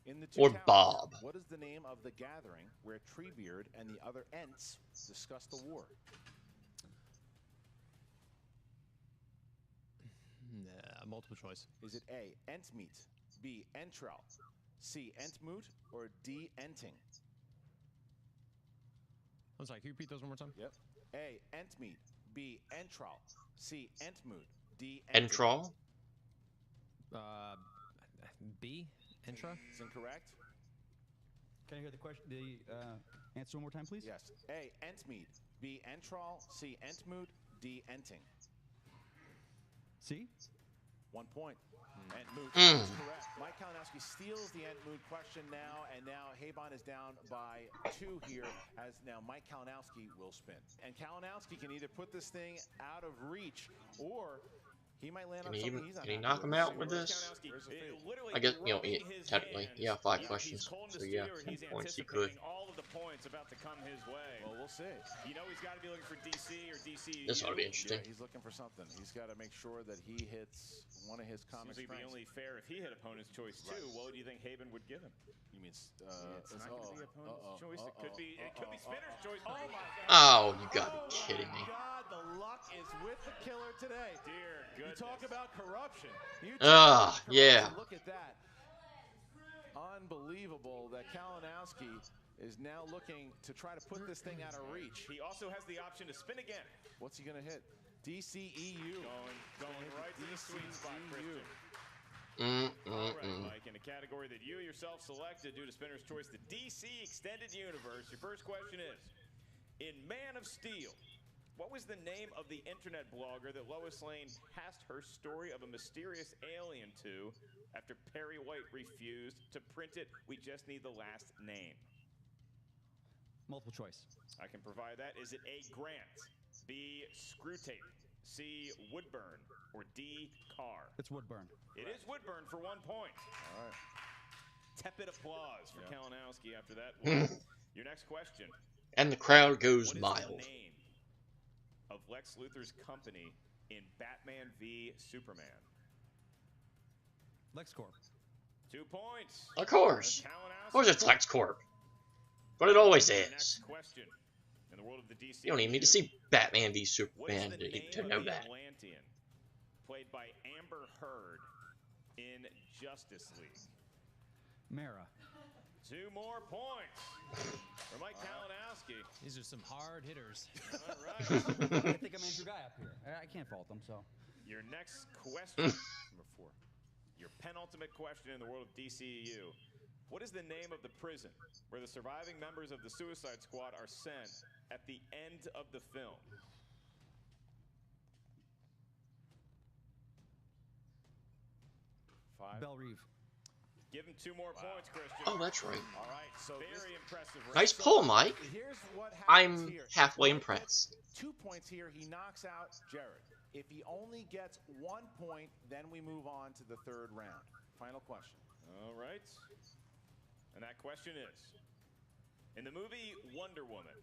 In the Two Or Towers, Bob? What is the name of the gathering where Treebeard and the other Ents discuss the war? Multiple choice. Is it A. Entmeet, B. Entral, C. Entmoot, or D. Enting? I'm sorry, can you repeat those one more time? Yep. A. Entmeet, B. Entral, C. Entmoot, D. Enting. Entral? B? Entra? Is incorrect. Can I hear the question? The answer one more time, please? Yes. A. Entmeet, B. Entral, C. Entmoot, D. Enting. C? 1 point. Entmoot Mm. is correct. Mike Kalinowski steals the Entmoot question now, and now Haibon is down by 2 here, as now Mike Kalinowski will spin. And Kalinowski can either put this thing out of reach, or he might land on something he's not Can he happy knock him out with Where's this? Where's the feed? I guess, technically, yeah, 5 questions. So yeah, 10 points he could. All of the points about to come his way. Well, we'll see. You know he's got to be looking for DC or DC. This ought to be interesting. Yeah, he's looking for something. He's got to make sure that he hits one of his comic Seems like strengths. the only fair if he hit opponent's choice too. Right. What do you think Haibon would give him? You mean it's not going to be opponent's choice. It could be spinner's choice. Oh my God! Oh, you gotta be kidding me. God, the luck is with the killer today. Dear goodness. You talk about corruption. Yeah. Look at that. Unbelievable that Kalinowski is now looking to try to put this thing out of reach. He also has the option to spin again. What's he going to hit? DCEU. Going right to the sweet spot, Christian. All right, Mike, in a category that you yourself selected due to Spinner's Choice, the DC Extended Universe, your first question is, in Man of Steel, what was the name of the internet blogger that Lois Lane passed her story of a mysterious alien to after Perry White refused to print it? We just need the last name. Multiple choice. I can provide that. Is it A, Grant, B, Screwtape, C. Woodburn, or D. Carr? It's Woodburn. It is Woodburn for 1 point. All right. Tepid applause for Kalinowski after that Mm. one. Your next question. And the crowd goes What is mild. the name of Lex Luthor's company in Batman v Superman? LexCorp. 2 points. Of course. Kalinowski. Of course it's LexCorp. But it always Your is. next question. In the world of the DC, You don't even need to see Batman v what is Superman the name to of know the that. Atlantean played by Amber Heard in Justice League? Mara. 2 more points for Mike Kalinowski. These are some hard hitters. All right. I think I'm Andrew Guy up here. I can't fault them, so. Your next question, number 4. Your penultimate question in the world of DCEU. What is the name of the prison where the surviving members of the Suicide Squad are sent at the end of the film? Belle Reeve. Give him 2 more points, Christian. Oh, that's right. All right, so Very impressive. Nice race. pull, Mike. here's what happens I'm here. halfway If Mike impressed. gets 2 points here, he knocks out Jared. If he only gets 1 point, then we move on to the 3rd round. Final question. All right. And that question is, in the movie Wonder Woman,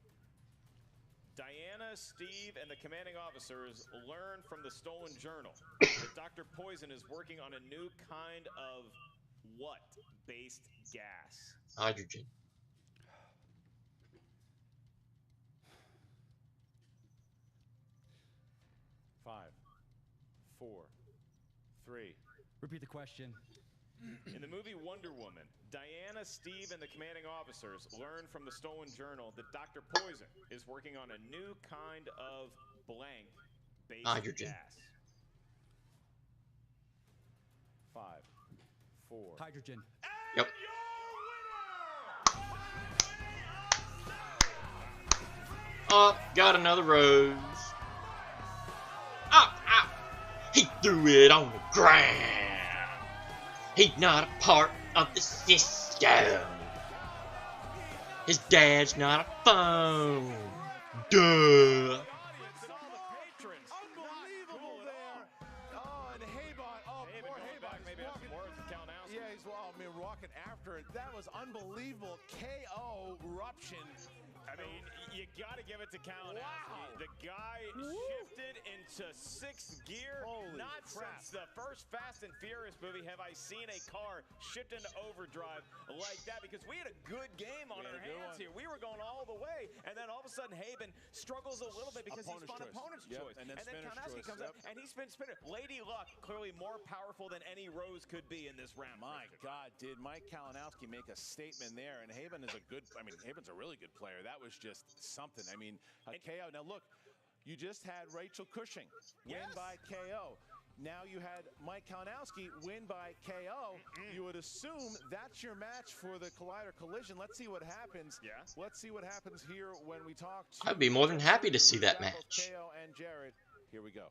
Diana, Steve, and the commanding officers learn from the stolen journal that Dr. Poison is working on a new kind of what-based gas? Hydrogen. Five, 4, 3. Repeat the question. In the movie Wonder Woman, Diana, Steve, and the commanding officers learn from the stolen journal that Dr. Poison is working on a new kind of blank-based Hydrogen. gas. 5, 4. Hydrogen. Yep. Got another rose. He threw it on the ground. He's not a part of the system. His dad's not a phone. Duh. Unbelievable there. Oh, and Haibon. Oh, poor Haibon. Maybe have some words with Kalinowski. Yeah, he's walking after it. That was unbelievable. KO eruption. I mean, you got to give it to Kalinowski. Wow. The guy shifted into 6th gear. Holy Not crap. since the first Fast and Furious movie have I seen a car shift into overdrive like that, because we had a good game on our hands here. We were going all the way, and then all of a sudden Haibon struggles a little bit because he's on opponent's choice. And then Kalinowski comes up, and he spins spinner. Lady Luck, clearly more powerful than any Rose could be in this round. My God, did Mike Kalinowski make a statement there? And Haibon is Haibon's a really good player. That was just something. I mean, a KO. Now look, you just had Rachel Cushing win by KO. Now you had Mike Kalinowski win by KO. You would assume that's your match for the Collider Collision. Let's see what happens. Yeah. Let's see what happens here when we talk to I'd be more than happy to see that match. KO and Jared. Here we go.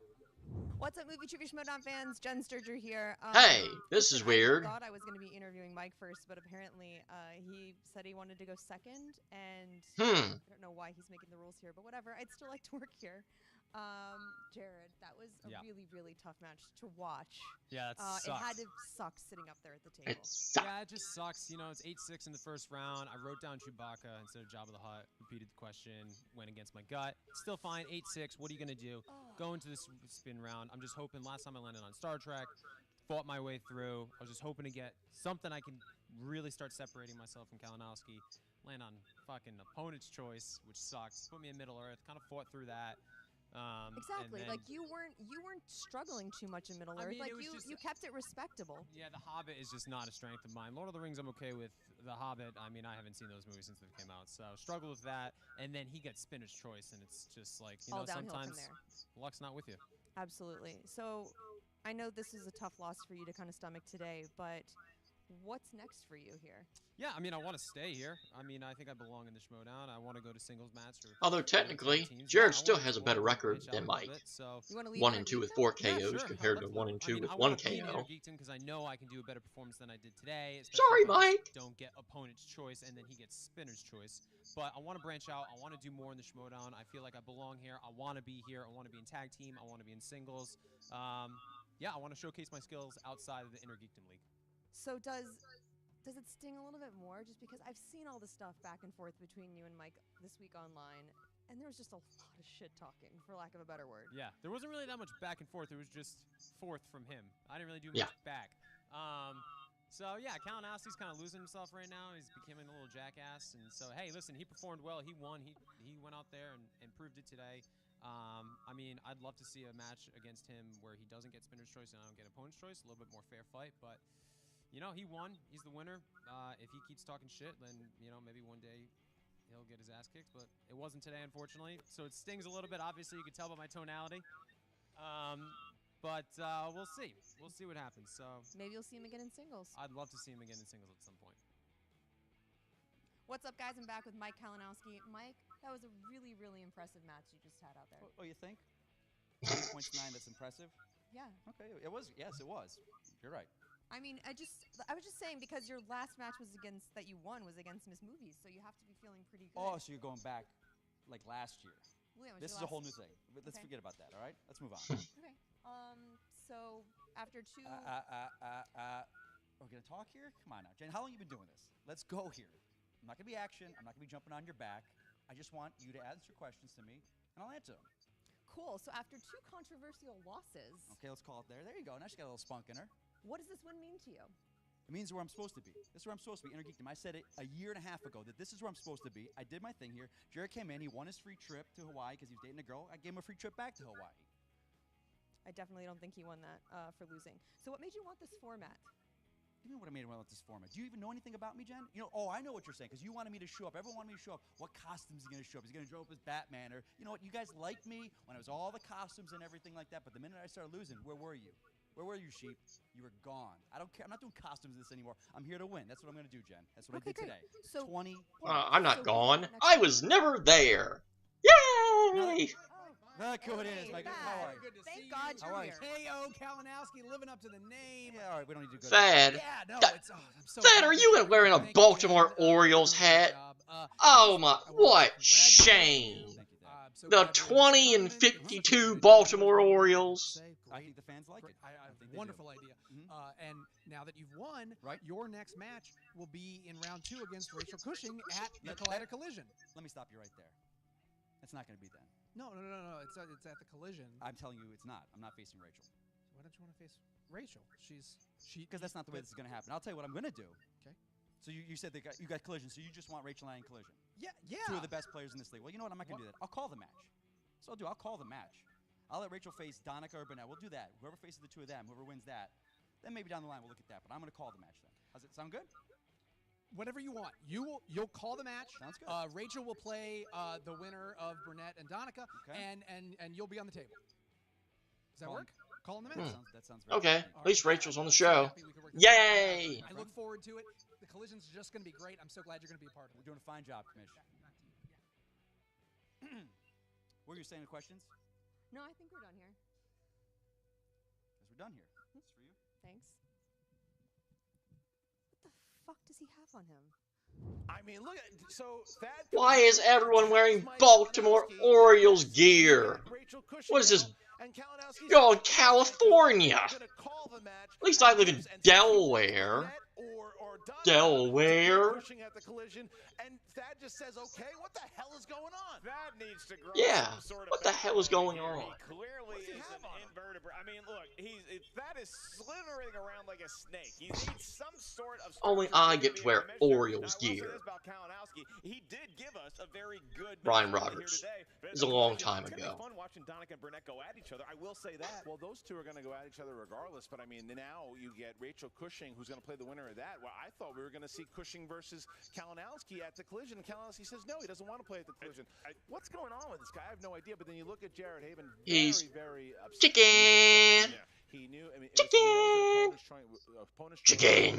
What's up, Movie Trivia Schmoedown fans? Jen Sturger here. Hey, this is weird. I thought I was going to be interviewing Mike first, but apparently he said he wanted to go second, and I don't know why he's making the rules here, but whatever. I'd still like to work here. Jared, that was a really, really tough match to watch. Yeah, that sucks. It had to suck sitting up there at the table. Yeah, it just sucks. You know, it's 8-6 in the first round. I wrote down Chewbacca instead of Jabba the Hutt. Repeated the question. Went against my gut. Still fine. 8-6. What are you going to do? Go into this spin round. I'm just hoping. Last time I landed on Star Trek. Fought my way through. I was just hoping to get something I can really start separating myself from Kalinowski. Land on fucking opponent's choice, which sucks. Put me in Middle Earth. Kind of fought through that. Exactly. Like you weren't struggling too much in Middle Earth. mean, Like it was you kept it respectable. Yeah, The Hobbit is just not a strength of mine. Lord of the Rings, I'm okay with. The Hobbit, I mean, I haven't seen those movies since they came out, so struggle with that. And then he gets spinner's choice, and it's just like, you All know, downhill sometimes from there. luck's not with you. Absolutely. So I know this is a tough loss for you to kind of stomach today, but what's next for you here? Yeah, I mean, I want to stay here. I mean, I think I belong in the Schmoedown. I want to go to singles match. Although technically, Jared still has a better record than Mike. 1-2 with 4 KOs compared to 1-2 with 1 KO. Because I know I can do a better performance than I did today. Sorry, Mike. Don't get opponent's choice, and then he gets spinner's choice. But I want to branch out. I want to do more in the Schmoedown. I feel like I belong here. I want to be here. I want to be in tag team. I want to be in singles. Yeah, I want to showcase my skills outside of the Inner Geekdom League. So does it sting a little bit more? Just because I've seen all the stuff back and forth between you and Mike this week online, and there was just a lot of shit talking, for lack of a better word. Yeah, there wasn't really that much back and forth. It was just forth from him. I didn't really do much back. So yeah, Kalinowski's kind of losing himself right now. He's becoming a little jackass, and so hey, listen, he performed well. He won. He went out there and proved it today. I mean, I'd love to see a match against him where he doesn't get spinner's choice and I don't get opponent's choice. A little bit more fair fight, but you know, he won. He's the winner. If he keeps talking shit, then you know, maybe one day he'll get his ass kicked. But it wasn't today, unfortunately. So it stings a little bit. Obviously, you can tell by my tonality. But we'll see. We'll see what happens. So maybe you'll see him again in singles. I'd love to see him again in singles at some point. What's up, guys? I'm back with Mike Kalinowski. Mike, that was a really, really impressive match you just had out there. Oh, you think? 3.9, that's impressive? Yeah. Okay, it was. Yes, it was. You're right. I mean, I was just saying because your last match was that you won was against Miss Movies, so you have to be feeling pretty good. Oh, so you're going back like last year. Well, yeah, this is a whole new thing. Let's forget about that, all right? Let's move on. Okay. So after two... We're going to talk here? Come on now. Jen, how long have you been doing this? Let's go here. I'm not going to be action. I'm not going to be jumping on your back. I just want you to answer questions to me, and I'll answer them. Cool. So after two controversial losses... Okay, let's call it there. There you go. Now she's got a little spunk in her. What does this win mean to you? It means where I'm supposed to be. This is where I'm supposed to be. Inner Geekdom. I said it a year and a half ago that this is where I'm supposed to be. I did my thing here. Jared came in. He won his free trip to Hawaii because he was dating a girl. I gave him a free trip back to Hawaii. I definitely don't think he won that for losing. So what made you want this format? You know what I made well with this format? Do you even know anything about me, Jen? You know, oh, I know what you're saying, because you wanted me to show up. Everyone wanted me to show up. What costumes is he going to show up? He's going to show up as Batman, or, you know what, you guys liked me when it was all the costumes and everything like that, but the minute I started losing, where were you? Where were you, sheep? You were gone. I don't care. I'm not doing costumes this anymore. I'm here to win. That's what I'm going to do, Jen. That's what I did today. So 20. I'm not gone. I was never there. Yay! Look who it is, Mike. How are you? Good to Thank see God you. you're here. K.O. Kalinowski living up to the name. Yeah, all right, we don't need to go. Thad. Yeah, no, it's. Oh, I'm so Thad, are you wearing a Baltimore Orioles hat? Oh my, what shame. The 20 and 52 Baltimore Orioles. I think the fans like it. Wonderful idea. And now that you've won, your next match will be in round 2 against Rachel Cushing at the Collider Collision. Let me stop you right there. It's not going to be then. No. It's at the Collision. I'm telling you, it's not. I'm not facing Rachel. Why don't you want to face Rachel? Because that's not the way this is going to happen. I'll tell you what I'm going to do. Okay. So you said you got Collision, so you just want Rachel and I in Collision. Yeah. Two of the best players in this league. Well, you know what? I'm not going to do that. I'll call the match. So I'll call the match. I'll let Rachel face Donica or Burnett. We'll do that. Whoever faces the two of them, whoever wins that, then maybe down the line we'll look at that. But I'm going to call the match then. Does it sound good? Whatever you want. You'll call the match. Sounds good. Rachel will play the winner of Burnett and Donica, and you'll be on the table. Does that work? Calling the match. That sounds very Okay, good. at least Rachel's on the show. Yay! I look forward to it. The Collision's just going to be great. I'm so glad you're going to be a part of it. We're doing a fine job, Commish. Were you saying the questions? No, I think we're done here. Because we're done here. This for you. Thanks. What the fuck does he have on him? I mean, look at Thad. Why is everyone wearing Baltimore Orioles gear? What is this? You're in California. At least I live in Delaware. Delaware. At the Collision, and Thad just says, "Okay, what the hell is going on?" Thad needs to grow Yeah, some sort of what the hell is going here. on? He clearly is an invertebrate. I mean, look, Thad is slithering around like a snake. He needs some sort of. Only I get to wear Orioles gear. About Kalinowski. He did give us a very good Brian match Roberts. here today, It was a long time It's gonna ago. be fun watching Donica and Burnett go at each other. I will say that. Well, those two are going to go at each other regardless, but I mean, now you get Rachel Cushing, who's going to play the winner of that. Well, I thought we were going to see Cushing versus Kalinowski at the Collision, and Kalinowski says no, he doesn't want to play at the Collision. What's going on with this guy? I have no idea, but then you look at Jared Haibon, He's very upset. chicken. He knew. I mean, Chicken! opponent's Chicken!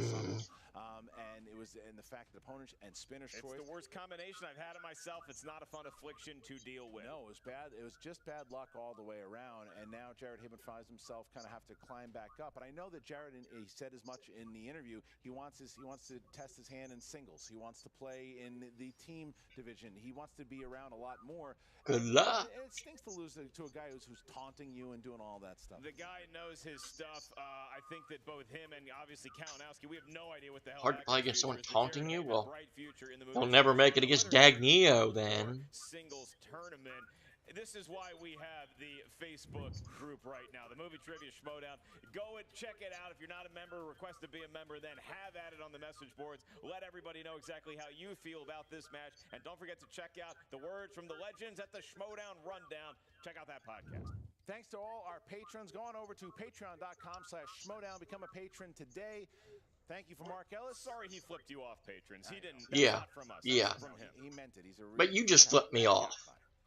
And it was in the fact that opponents and spinner's choice. It's the worst combination I've had it myself. It's not a fun affliction to deal with. No, it was bad. It was just bad luck all the way around. And now Jared Haibon finds himself kind of have to climb back up. And I know that Jared, he said as much in the interview. He wants to test his hand in singles. He wants to play in the team division. He wants to be around a lot more. Good luck. It stinks to lose to a guy who's taunting you and doing all that stuff. The guy knows his stuff. I think that both him and obviously Kalinowski, we have no idea what the hell. Hard to play against someone taunting you? Well, they'll they'll never make it against Dagneo then. Singles tournament. This is why we have the Facebook group right now, the Movie Trivia Schmoedown. Go and check it out. If you're not a member, request to be a member, then have at it on the message boards. Let everybody know exactly how you feel about this match. And don't forget to check out the words from the legends at the Schmoedown Rundown. Check out that podcast. Thanks to all our patrons. Go on over to patreon.com/Schmoedown. Become a patron today. Thank you for Mark Ellis. Sorry he flipped you off, patrons. He didn't. Yeah. Not from us. Yeah. From him. He meant it. He's a But you just flipped me off.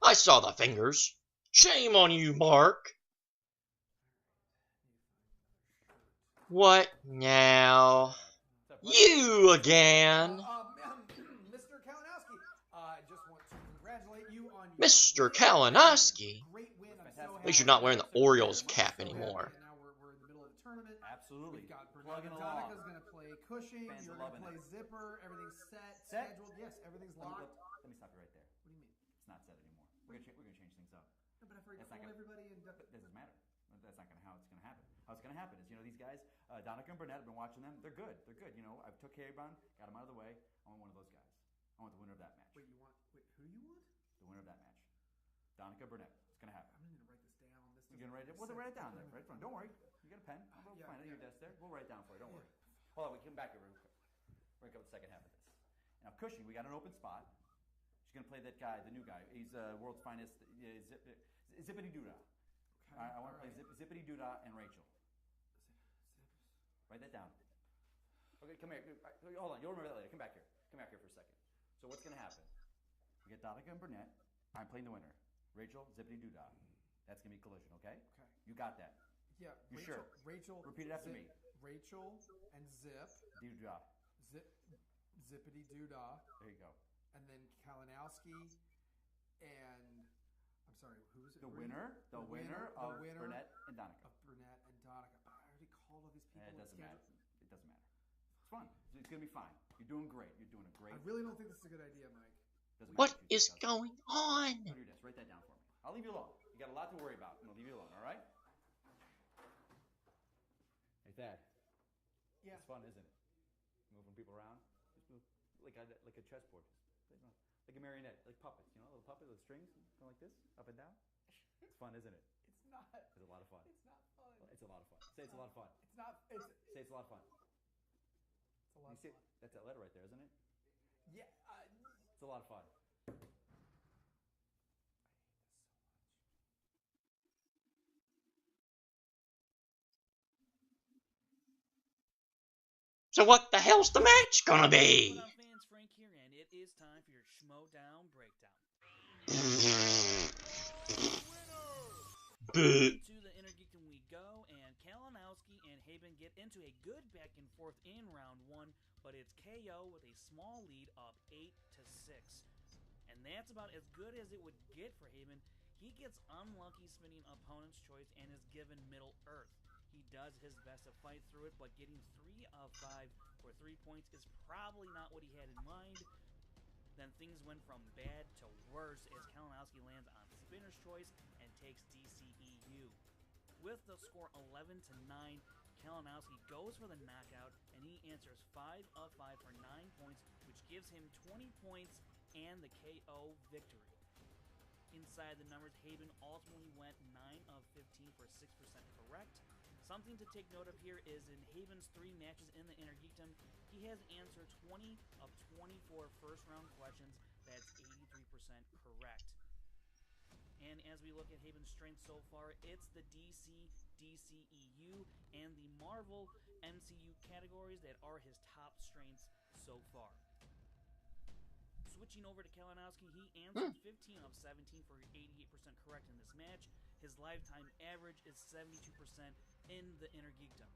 I saw the fingers. Shame on you, Mark. What now? You again. Mr. Kalinowski, I just want to congratulate you on your Mr. Kalinowski. great win. I'm so At least happy. you're not wearing the Orioles cap anymore. And now we're in the middle of the tournament. Absolutely. We've got Plugging Bernard along. Donika's going to play Cushing. Fans You're are going to loving play Zipper. Everything's set, Set? scheduled. Yes, everything's Let me, locked. let me stop you right there. What do you mean? It's not set anymore. We're gonna change things up. No, but I've already That's not told gonna- everybody. And But it doesn't matter. That's not how it's gonna happen. How it's gonna happen is, these guys, Donica and Burnett, I've been watching them. They're good. They're good. I took Haibon, got him out of the way. I want one of those guys. I want the winner of that match. Wait, who do you want? The winner of that match. Donica Burnett. It's gonna happen. I'm going to write this down. This You're gonna write it. Well, then write it down there. Right in front. Don't worry. You got a pen. We'll find it on your desk there. We'll write it down for you. Don't worry. Hold on. We come back here real quick. We're gonna cover the second half of this. Now Cushing, we got an open spot. She's gonna play that guy, the new guy. He's world's finest. Zippity Doodah. I want to play Zippity Doodah and Rachel. Write that down. Okay, come here. Hold on. You'll remember that later. Come back here. Come back here for a second. So what's gonna happen? We get Donica and Burnett. I'm playing the winner. Rachel, Zippity Doodah. That's gonna be collision. Okay. Okay. You got that? Yeah. You Rachel, sure? Rachel. Repeat it after me. Rachel and Zip. Doodah. Zippity Doodah. There you go. And then Kalinowski and I'm sorry, who was it? The winner of Burnett and Donica. Of Burnett and Donica. I already called all these people. It and doesn't matter. scheduled- It doesn't matter. It's fun. It's gonna be fine. You're doing great. You're doing a great. I really don't think this is a good idea, Mike. Doesn't What matter if you is think it going on? does. Go to your desk. Write that down for me. I'll leave you alone. You got a lot to worry about. I'm gonna leave you alone. All right? Hey, Thad. Yeah. It's fun, isn't it? Moving people around. Just move like a chessboard. Like a marionette, like puppets. A little puppet with strings going like this, up and down. It's fun, isn't it? It's not. It's a lot of fun. It's not fun. It's a lot of fun. Say it's a lot of fun. It's not. It's. Say it's a lot of fun. It's a lot You of see, fun. that's that letter right there, isn't it? Yeah. It's a lot of fun. So what the hell's the match gonna be? What up, fans? Frank here, and it is time for your Schmoedown breakdown. To the Intergeekdom we go, and Kalinowski and Haibon get into a good back and forth in round one, but it's KO with a small lead of 8-6. And that's about as good as it would get for Haibon. He gets unlucky spinning opponent's choice and is given Middle Earth. He does his best to fight through it, but getting 3 of 5 for 3 points is probably not what he had in mind. Then things went from bad to worse as Kalinowski lands on spinner's choice and takes DCEU. With the score 11-9, Kalinowski goes for the knockout and he answers 5 of 5 for 9 points, which gives him 20 points and the KO victory. Inside the numbers, Haibon ultimately went 9 of 15 for 6% correct. Something to take note of here is in Haibon's 3 matches in the Intergeekdom, he has answered 20 of 24 first-round questions. That's 83% correct. And as we look at Haibon's strengths so far, it's the DC, DCEU, and the Marvel MCU categories that are his top strengths so far. Switching over to Kalinowski, he answered 15 of 17 for 88% correct in this match. His lifetime average is 72%. in the Inner Geekdom.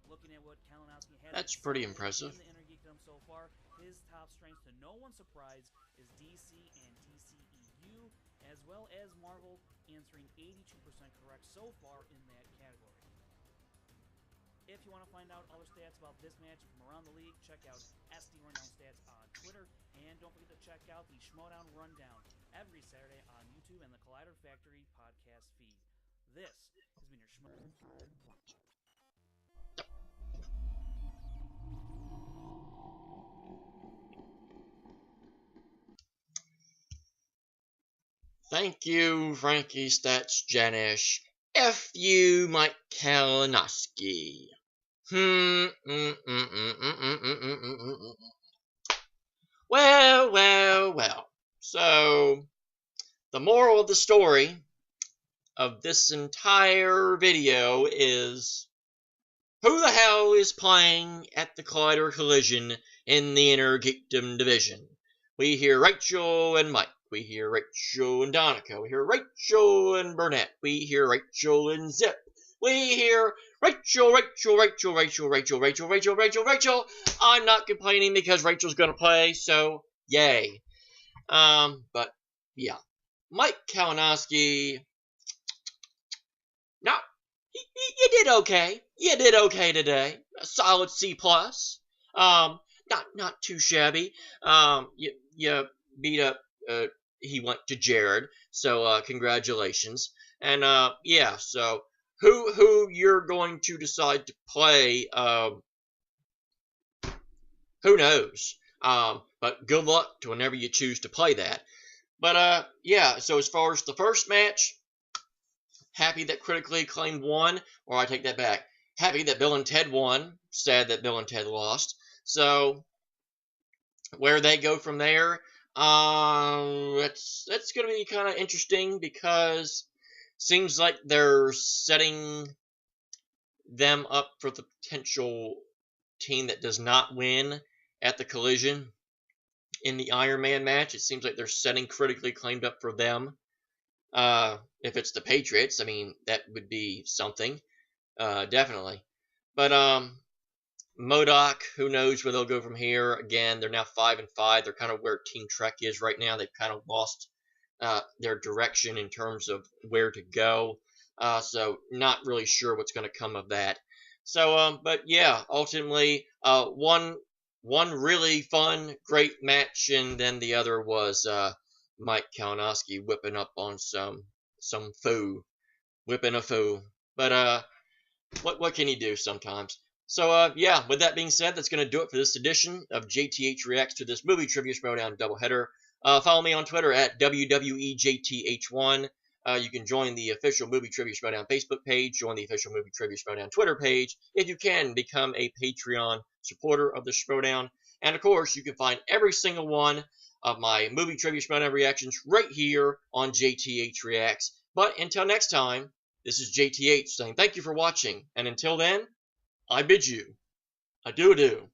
Looking at what Kalinowski has That's pretty excelled impressive. in the Inner Geekdom so far, his top strength, to no one's surprise, is DC and DCEU, as well as Marvel, answering 82% correct so far in that category. If you want to find out other stats about this match from around the league, check out SD Rundown Stats on Twitter, and don't forget to check out the Schmoedown Rundown every Saturday on YouTube and the Collider Factory podcast feed. This has been your Schmoedown. Thank you, Frankie Stats Janish. F you, Mike Kalinowski. Well. So, the moral of the story of this entire video is, who the hell is playing at the Collider Collision in the Inner Geekdom division? We hear Rachel and Mike. We hear Rachel and Donica. We hear Rachel and Burnett. We hear Rachel and Zip. We hear Rachel. I'm not complaining because Rachel's gonna play, so yay. But yeah, Mike Kalinowski. No, you did okay. You did okay today. A solid C plus. Not too shabby. You beat up. He went to Jared, so congratulations. And yeah, so who you're going to decide to play, who knows? But good luck to whenever you choose to play that. But yeah, so as far as the first match, happy that Critically Acclaimed won, or I take that back. Happy that Bill and Ted won. Sad that Bill and Ted lost. So where they go from there, that's going to be kind of interesting, because seems like they're setting them up for the potential team that does not win at the Collision in the Iron Man match. It seems like they're setting Critically Acclaimed up for them. If it's the Patriots, I mean, that would be something, definitely. But Modok, who knows where they'll go from here. Again, they're now 5-5. They're kind of where Team Trek is right now. They've kind of lost their direction in terms of where to go. So not really sure what's going to come of that. So, but yeah, ultimately, one really fun, great match, and then the other was Mike Kalinowski whipping up on some foo, whipping a foo. But what can you do sometimes? So, yeah, with that being said, that's going to do it for this edition of JTH Reacts to this movie trivia Schmoedown doubleheader. Follow me on Twitter at WWEJTH1. You can join the official Movie Trivia Schmoedown Facebook page, join the official Movie Trivia Schmoedown Twitter page. If you can, become a Patreon supporter of the Schmoedown. And, of course, you can find every single one of my Movie Trivia Schmoedown reactions right here on JTH Reacts. But until next time, this is JTH saying thank you for watching. And until then, I bid you adieu.